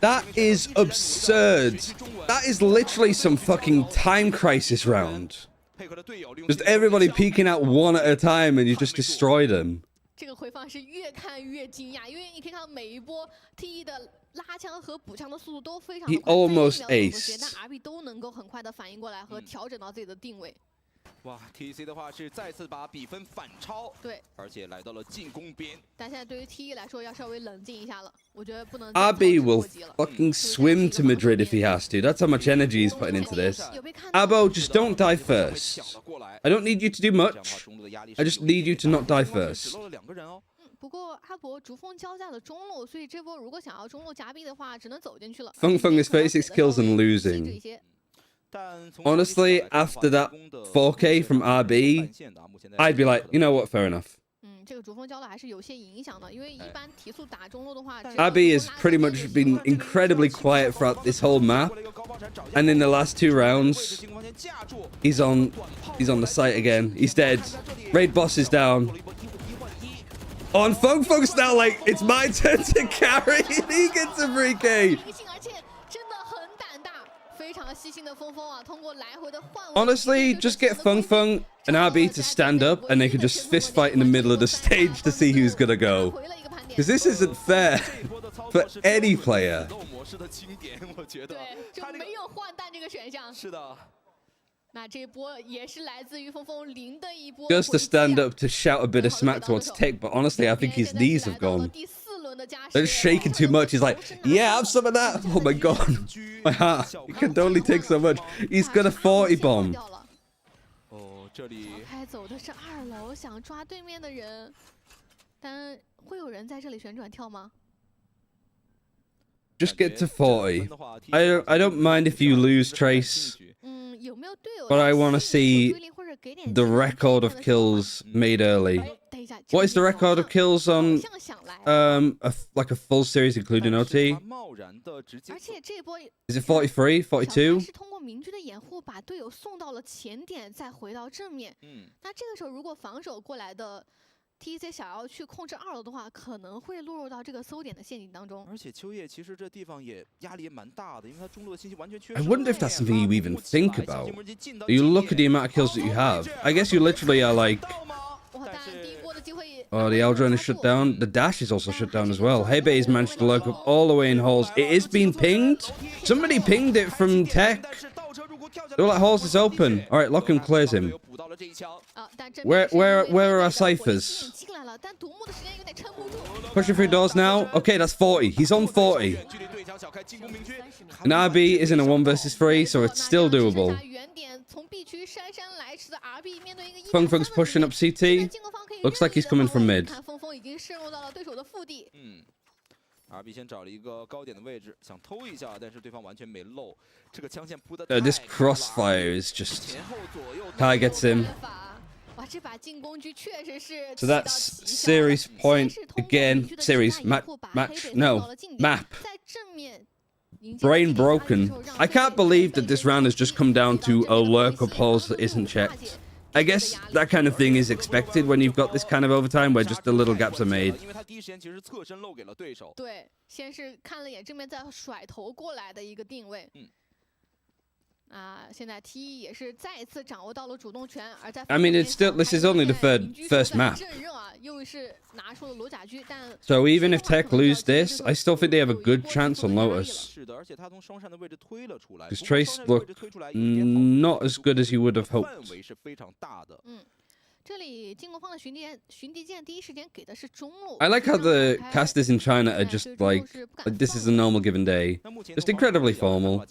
That is absurd. That is literally some fucking time crisis round. Just everybody peeking out one at a time, and you just destroy them. 这个回放是越看越惊讶，因为你可以看到每一波 TE 的拉枪和补枪的速度都非常的快， almost 在1秒钟 aced 但 RB 都能够很快的反应过来和调整到自己的定位。哇 ，TEC 的话是再次把比分反超，对，而且来到了进攻边。但现在对于 TE 来说要稍微冷静一下了，我觉得不能。RB will fucking swim to Madrid if he has to. That's how much energy he's putting into this. Abo, just don't die first. I don't need you to do much. I just need you to not die first. 不过阿博逐风交在了中路，所以这波如果想要中路夹逼的话，只能走进去了。Feng Feng is 36 kills and losing. Honestly, after that 4K from RB, I'd be like, you know what, fair enough. 这个逐风交了还是有些影响的，因为一般提速打中路的话 RB has pretty much been incredibly quiet throughout this whole map, and in the last 2 rounds, he's on the site again. He's dead. Raid boss is down. On Feng Feng's now like, it's my turn to carry, and he gets a 3K. Honestly, just get Feng Feng and RB to stand up, and they could just fist fight in the middle of the stage to see who's gonna go. Because this isn't fair for any player. Just to stand up to shout a bit of smack towards TEC, but honestly, I think his knees have gone. They're shaking too much. He's like, yeah, have some of that. Oh my god. My heart. He can only take so much. He's got a 40 bomb. Just get to 40. I don't mind if you lose Trace, but I want to see the record of kills made early. What is the record of kills on like a full series including OT? Is it 43, 42? TEC 想要去控制2楼的话，可能会落入到这个搜点的陷阱当中。而且秋叶其实这地方也压力也蛮大的，因为他中路的信息完全缺失。I wonder if that's something you even think about. You look at the amount of kills that you have. I guess you literally are like, oh, the Eldrin is shut down. The dash is also shut down as well. Hebe has managed to lurk up all the way in halls. It is being pinged. Somebody pinged it from TEC. All that halls is open. All right, Lockham clears him. Where are our ciphers? Pushing through doors now. Okay, that's 40. He's on 40. And RB is in a 1 versus 3, so it's still doable. Feng Feng's pushing up CT. Looks like he's coming from mid. This crossfire is just... Kai gets him. So that's series point again. Series match. No, map. Brain broken. I can't believe that this round has just come down to a lurk up holes that isn't checked. I guess that kind of thing is expected when you've got this kind of overtime where just the little gaps are made. 对，先是看了眼正面，再甩头过来的一个定位。现在 TE 也是再一次掌握到了主动权，而在 I mean, it's still this is only the first map. So even if TEC lose this, I still think they have a good chance on Lotus. Because Trace looked not as good as you would have hoped. I like how the casters in China are just like this is a normal given day. Just incredibly formal.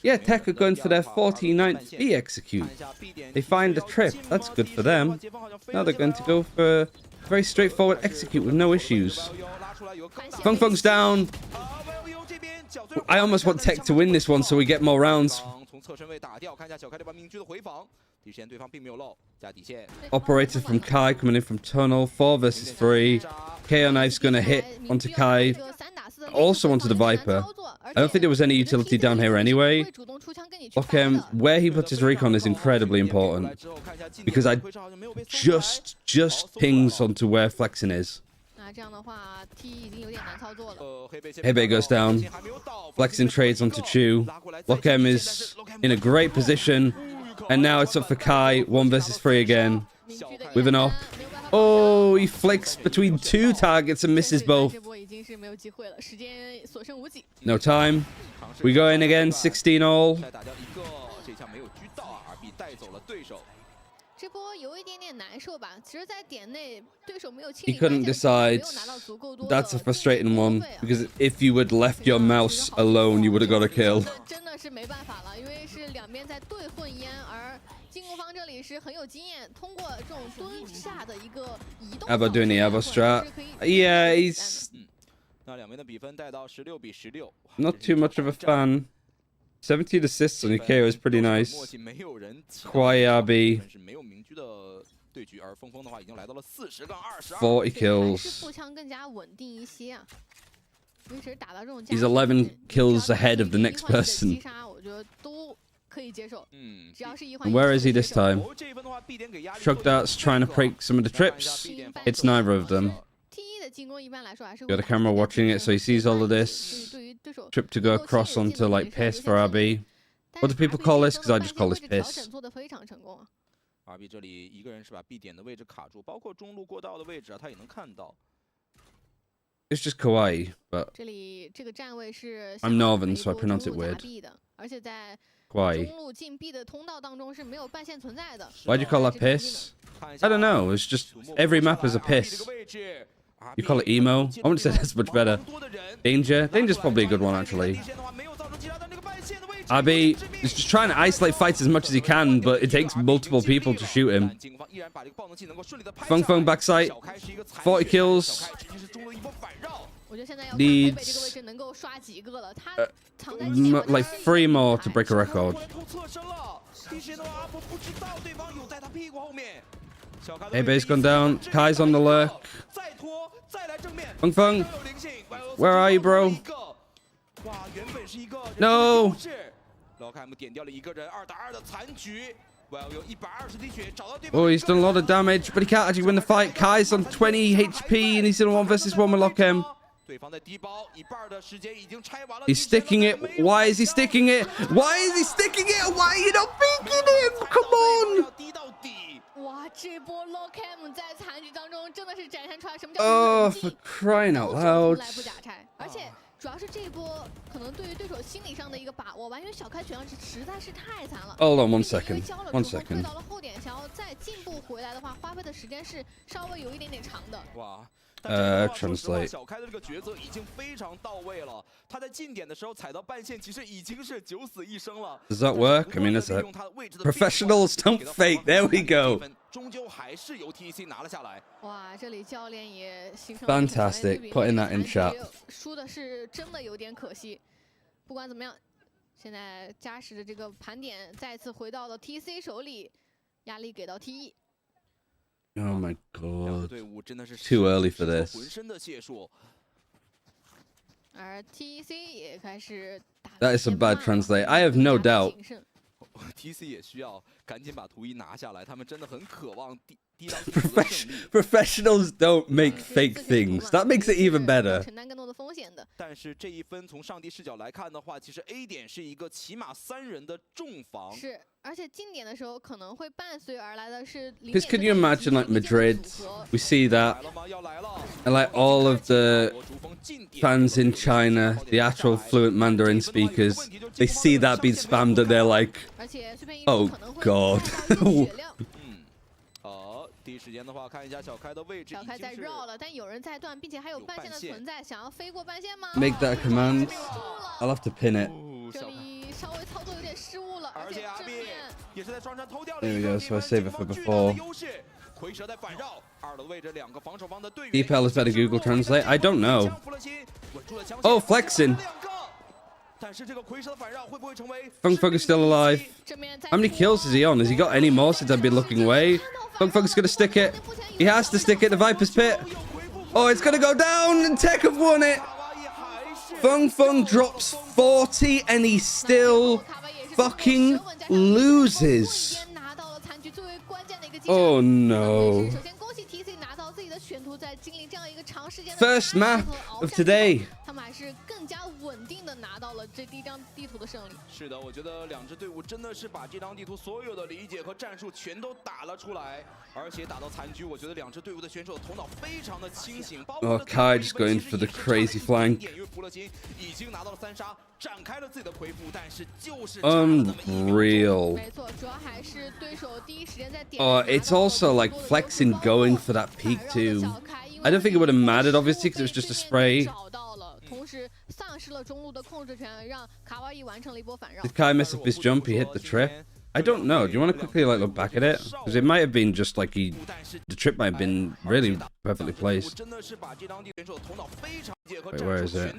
Yeah, TEC are going for their 49th B execute. They find the trip. That's good for them. Now they're going to go for a very straightforward execute with no issues. Feng Feng's down. I almost want TEC to win this one so we get more rounds. Operator from Kai coming in from tunnel. 4 versus 3. KO Knife's gonna hit onto Kai. Also onto the Viper. I don't think there was any utility down here anyway. Okay, where he puts his recon is incredibly important. Because I just pings onto where flexing is. Hebe goes down. Flexing trades onto Chu. Lockham is in a great position. And now it's up for Kai. 1 versus 3 again. With an op. Oh, he flicks between 2 targets and misses both. No time. We go in again, 16 all. He couldn't decide. That's a frustrating one, because if you had left your mouse alone, you would have got a kill. Avo doing the Avo strat. Yeah, he's not too much of a fan. 17 assists on your KO is pretty nice. Kwai RB. 40 kills. He's 11 kills ahead of the next person. And where is he this time? Shrug darts trying to break some of the trips. It's neither of them. Got a camera watching it, so he sees all of this. Trip to go across onto like piss for RB. What do people call this? Because I just call this piss. It's just kawaii, but I'm Northern, so I pronounce it weird. Kawaii. Why'd you call that piss? I don't know. It's just every map is a piss. You call it emo? I wouldn't say that's much better. Danger? Danger's probably a good one, actually. Abi is just trying to isolate fights as much as he can, but it takes multiple people to shoot him. Feng Feng backside. 40 kills. Needs like 3 more to break a record. A base gone down. Kai's on the lurk. Feng Feng, where are you, bro? No. Oh, he's done a lot of damage, but he can't actually win the fight. Kai's on 20 HP, and he's in a 1 versus 1 with Lockham. He's sticking it. Why is he sticking it? Why is he sticking it? Why are you not peeking him? Come on. Oh, for crying out loud. Hold on 1 second. 1 second. Translate. Does that work? I mean, that's it. Professionals don't fake. There we go. Fantastic. Putting that in chat. 现在加时的这个盘点再次回到了 TEC 手里，压力给到 TE。 Oh my god. Too early for this. 而 TEC 也开始打。 That is a bad translate. I have no doubt. TC 也需要赶紧把图一拿下来，他们真的很渴望第一 Professionals don't make fake things. That makes it even better. 承担更多的风险的。但是这一分从上帝视角来看的话，其实 A 点是一个起码3人的重防。是，而且近点的时候可能会伴随而来的是。Because can you imagine like Madrid? We see that, and like all of the fans in China, the actual fluent Mandarin speakers, they see that being spammed and they're like, oh god. 第一时间的话，看一下小开的位置。小开在绕了，但有人在断，并且还有半线的存在，想要飞过半线吗 Make that command. I'll have to pin it. 这里稍微操作有点失误了，而且正面也是在双山偷掉了。 There we go. So I save it for before. 回蛇在反绕，2的位置2个防守方的队员。DPL is better Google Translate. I don't know. Oh, flexing. Feng Feng is still alive. How many kills is he on? Has he got any more since I've been looking away? Feng Feng's gonna stick it. He has to stick it. The Viper's Pit. Oh, it's gonna go down, and TEC have won it. Feng Feng drops 40, and he still fucking loses. Oh no. First map of today. 加稳定的拿到了这第一张地图的胜利。是的，我觉得两支队伍真的是把这张地图所有的理解和战术全都打了出来，而且打到残局，我觉得两支队伍的选手头脑非常的清醒。Oh, Kai just going for the crazy flank. 因为普勒金已经拿到了3杀，展开了自己的回复，但是就是 unreal. 没错，主要还是对手第一时间在点。Oh, it's also like flexing going for that peak too. I don't think it would have mattered, obviously, because it was just a spray. Did Kai mess up his jump? He hit the trip? I don't know. Do you want to quickly like look back at it? Because it might have been just like the trip might have been really perfectly placed. Wait, where is it?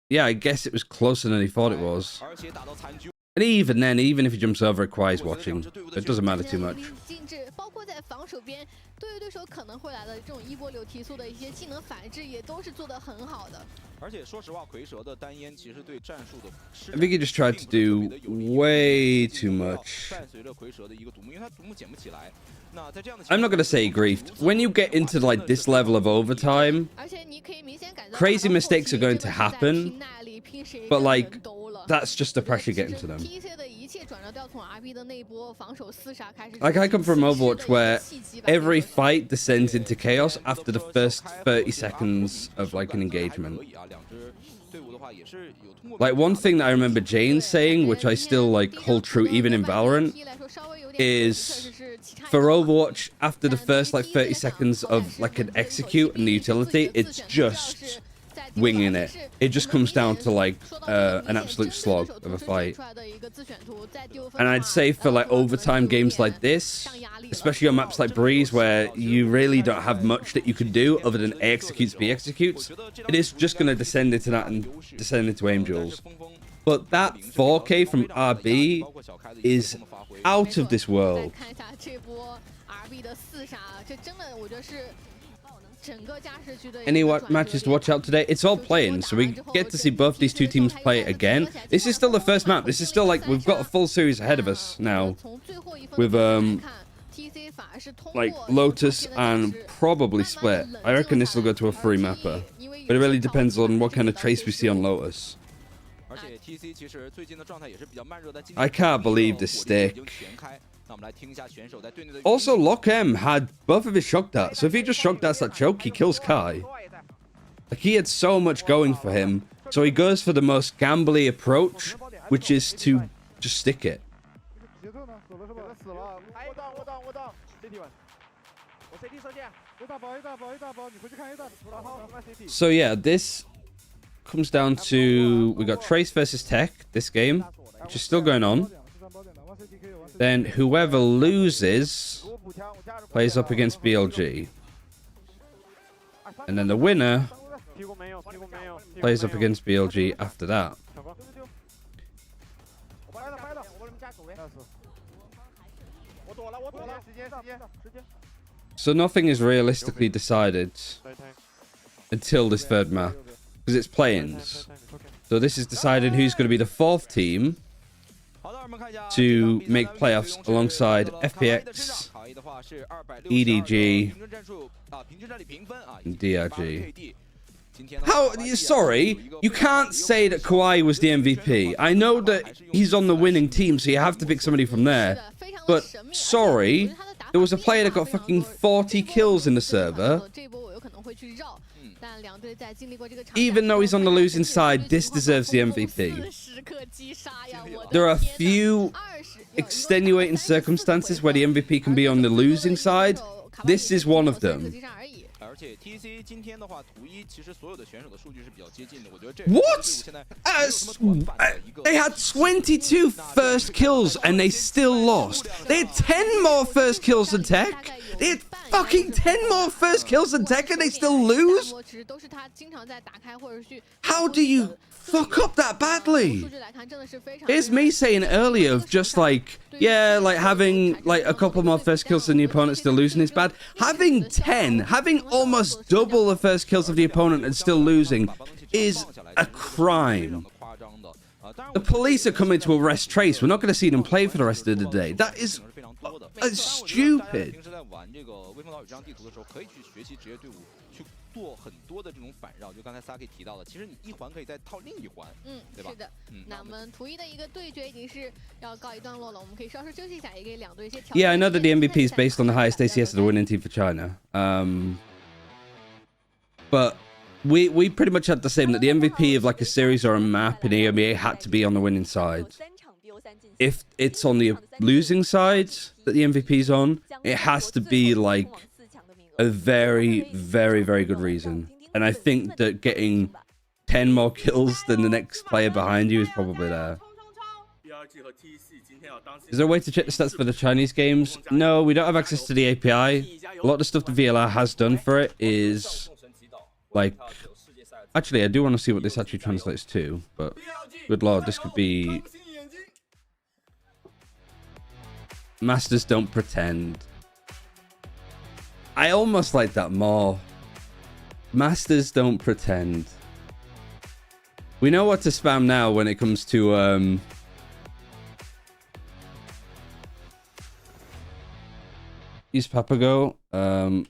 Yeah, I guess it was closer than he thought it was. And even then, even if he jumps over it, Kwai's watching. It doesn't matter too much. 包括在防守边，对手可能会来的这种一波流提速的一些技能反制，也都是做得很好的。而且说实话，蝰蛇的单烟其实对战术的施 I think he just tried to do way too much. 伴随着蝰蛇的一个独木，因为他独木捡不起来。那在这样的 I'm not gonna say he griefed. When you get into like this level of overtime, crazy mistakes are going to happen. But like, that's just the pressure getting to them. Like, I come from Overwatch where every fight descends into chaos after the first 30 seconds of like an engagement. Like, one thing that I remember Jane saying, which I still like hold true even in Valorant, is for Overwatch, after the first like 30 seconds of like an execute and the utility, it's just winging it. It just comes down to like an absolute slog of a fight. And I'd say for like overtime games like this, especially on maps like Breeze, where you really don't have much that you can do other than A executes, B executes, it is just going to descend into that and descend into Angels. But that 4K from RB is out of this world. Any matches to watch out today? It's all playing, so we get to see both these two teams play again. This is still the first map. This is still like we've got a full series ahead of us now, with like Lotus and probably Split. I reckon this will go to a free mapper, but it really depends on what kind of trace we see on Lotus. I can't believe this stick. Also, Lochem had both of his shock darts, so if he just shock darts that choke, he kills Kai. Like, he had so much going for him, so he goes for the most gambly approach, which is to just stick it. So yeah, this comes down to, we got Trace versus TEC this game, which is still going on. Then whoever loses plays up against BLG. And then the winner plays up against BLG after that. So nothing is realistically decided until this third map, because it's play-ins. So this is deciding who's going to be the fourth team to make playoffs alongside FPX, EDG, and DRG. How? Sorry, you can't say that Kawhi was the MVP. I know that he's on the winning team, so you have to pick somebody from there. But sorry, there was a player that got fucking 40 kills in the server. Even though he's on the losing side, this deserves the MVP. There are a few extenuating circumstances where the MVP can be on the losing side. This is one of them. What? They had 22 first kills and they still lost. They had 10 more first kills than TEC. They had fucking 10 more first kills than TEC and they still lose? How do you fuck up that badly? Here's me saying earlier of just like, yeah, like having like a couple more first kills than the opponent still losing is bad. Having 10, having almost double the first kills of the opponent and still losing is a crime. The police are coming to arrest Trace. We're not going to see them play for the rest of the day. That is stupid. 做很多的这种反绕，就刚才 Saki 提到的，其实你一环可以再套另一环，对吧？是的。那我们图一的一个对决已经是要告一段落了，我们可以稍事休息一下，也给两队一些调整。Yeah, I know that the MVP is based on the highest ACS of the winning team for China. But we pretty much had the same, that the MVP of like a series or a map in EMEA had to be on the winning side. If it's on the losing side that the MVP's on, it has to be like a very, very, very good reason. And I think that getting 10 more kills than the next player behind you is probably there. Is there a way to check the stats for the Chinese games? No, we don't have access to the API. A lot of the stuff the VLR has done for it is like... Actually, I do want to see what this actually translates to, but good lord, this could be... Masters don't pretend. I almost like that more. Masters don't pretend. We know what to spam now when it comes to use Papago. I'm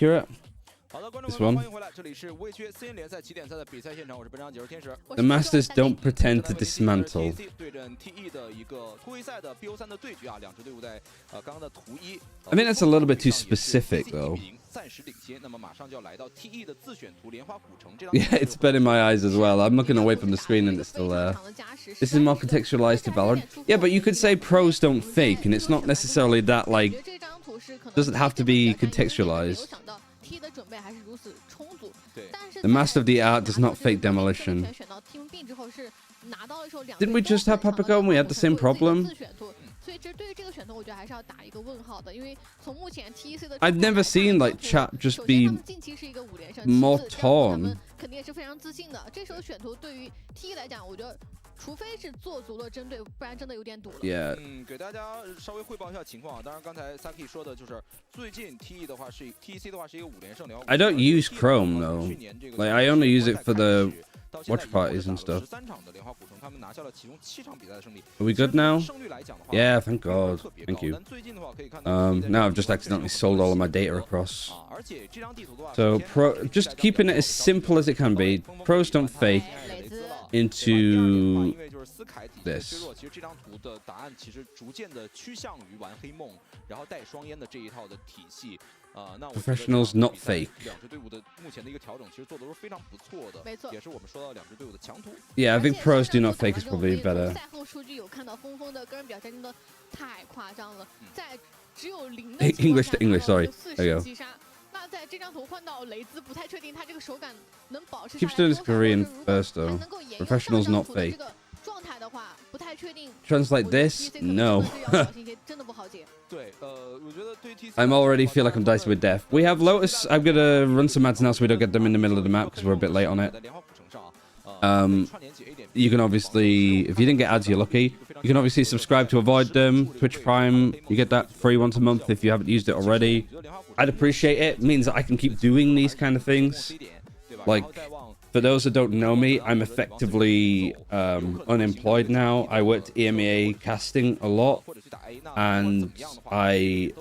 accurate. This one. The Masters don't pretend to dismantle. I think that's a little bit too specific, though. Yeah, it's been in my eyes as well. I'm looking away from the screen and it's still there. This is more contextualized to Valorant. Yeah, but you could say pros don't fake, and it's not necessarily that, like, doesn't have to be contextualized. The master of the art does not fake demolition. Didn't we just have Papago and we had the same problem? I've never seen like chat just be more torn. Yeah. 给大家稍微汇报一下情况。当然，刚才 Saki 说的就是最近 TEC 的话是一个5连胜的。I don't use Chrome though. Like I only use it for the watch parties and stuff. Are we good now? Yeah, thank God. Thank you. Now I've just accidentally sold all of my data across. So just keeping it as simple as it can be. Pros don't fake into this. Professionals not fake. Yeah, I think pros do not fake is probably better. English to English, sorry. There you go. Keeps doing his Korean first though. Professionals, not fake. Translate this? No. I'm already feel like I'm dicey with death. We have Lotus. I'm gonna run some ads now so we don't get them in the middle of the map because we're a bit late on it. You can obviously, if you didn't get ads, you're lucky. You can obviously subscribe to avoid them. Twitch Prime, you get that free once a month if you haven't used it already. I'd appreciate it. It means that I can keep doing these kind of things. Like, for those that don't know me, I'm effectively unemployed now. I worked EMEA casting a lot, and I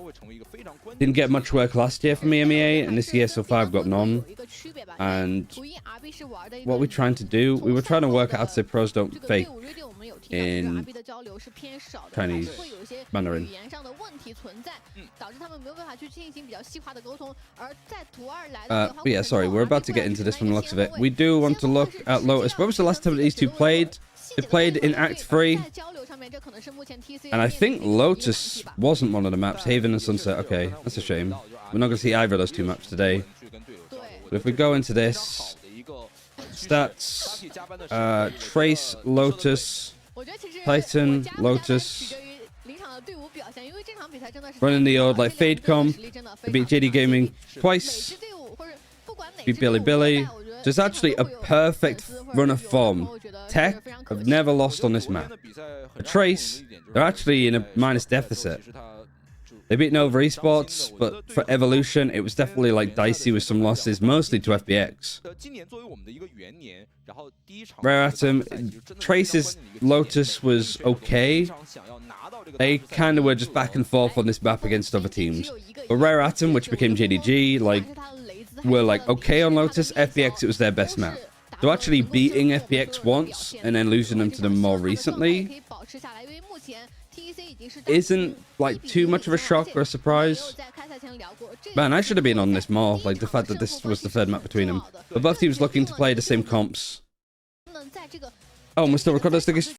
didn't get much work last year from EMEA, and this year so far I've got none. And what we're trying to do, we were trying to work out how to say pros don't fake in Chinese Mandarin. But yeah, sorry, we're about to get into this from the looks of it. We do want to look at Lotus. When was the last time these two played? They played in Act 3. And I think Lotus wasn't one of the maps. Haven and Sunset. Okay, that's a shame. We're not going to see either of those two maps today. But if we go into this, stats, Trace, Lotus, Titan, Lotus, running the old like Fade comp. They beat JD Gaming twice. Beat Billy Billy. So it's actually a perfect run of form. TEC have never lost on this map. A Trace, they're actually in a minus deficit. They beat Nova Esports, but for Evolution, it was definitely like dicey with some losses, mostly to FBX. Rare Atom, Trace's Lotus was okay. They kind of were just back and forth on this map against other teams. But Rare Atom, which became JDG, like, were like okay on Lotus. FBX, it was their best map. So actually beating FBX once and then losing them to them more recently isn't like too much of a shock or a surprise. Man, I should have been on this more, like the fact that this was the third map between them. But both teams looking to play the same comps. Oh, and we're still recording. Let's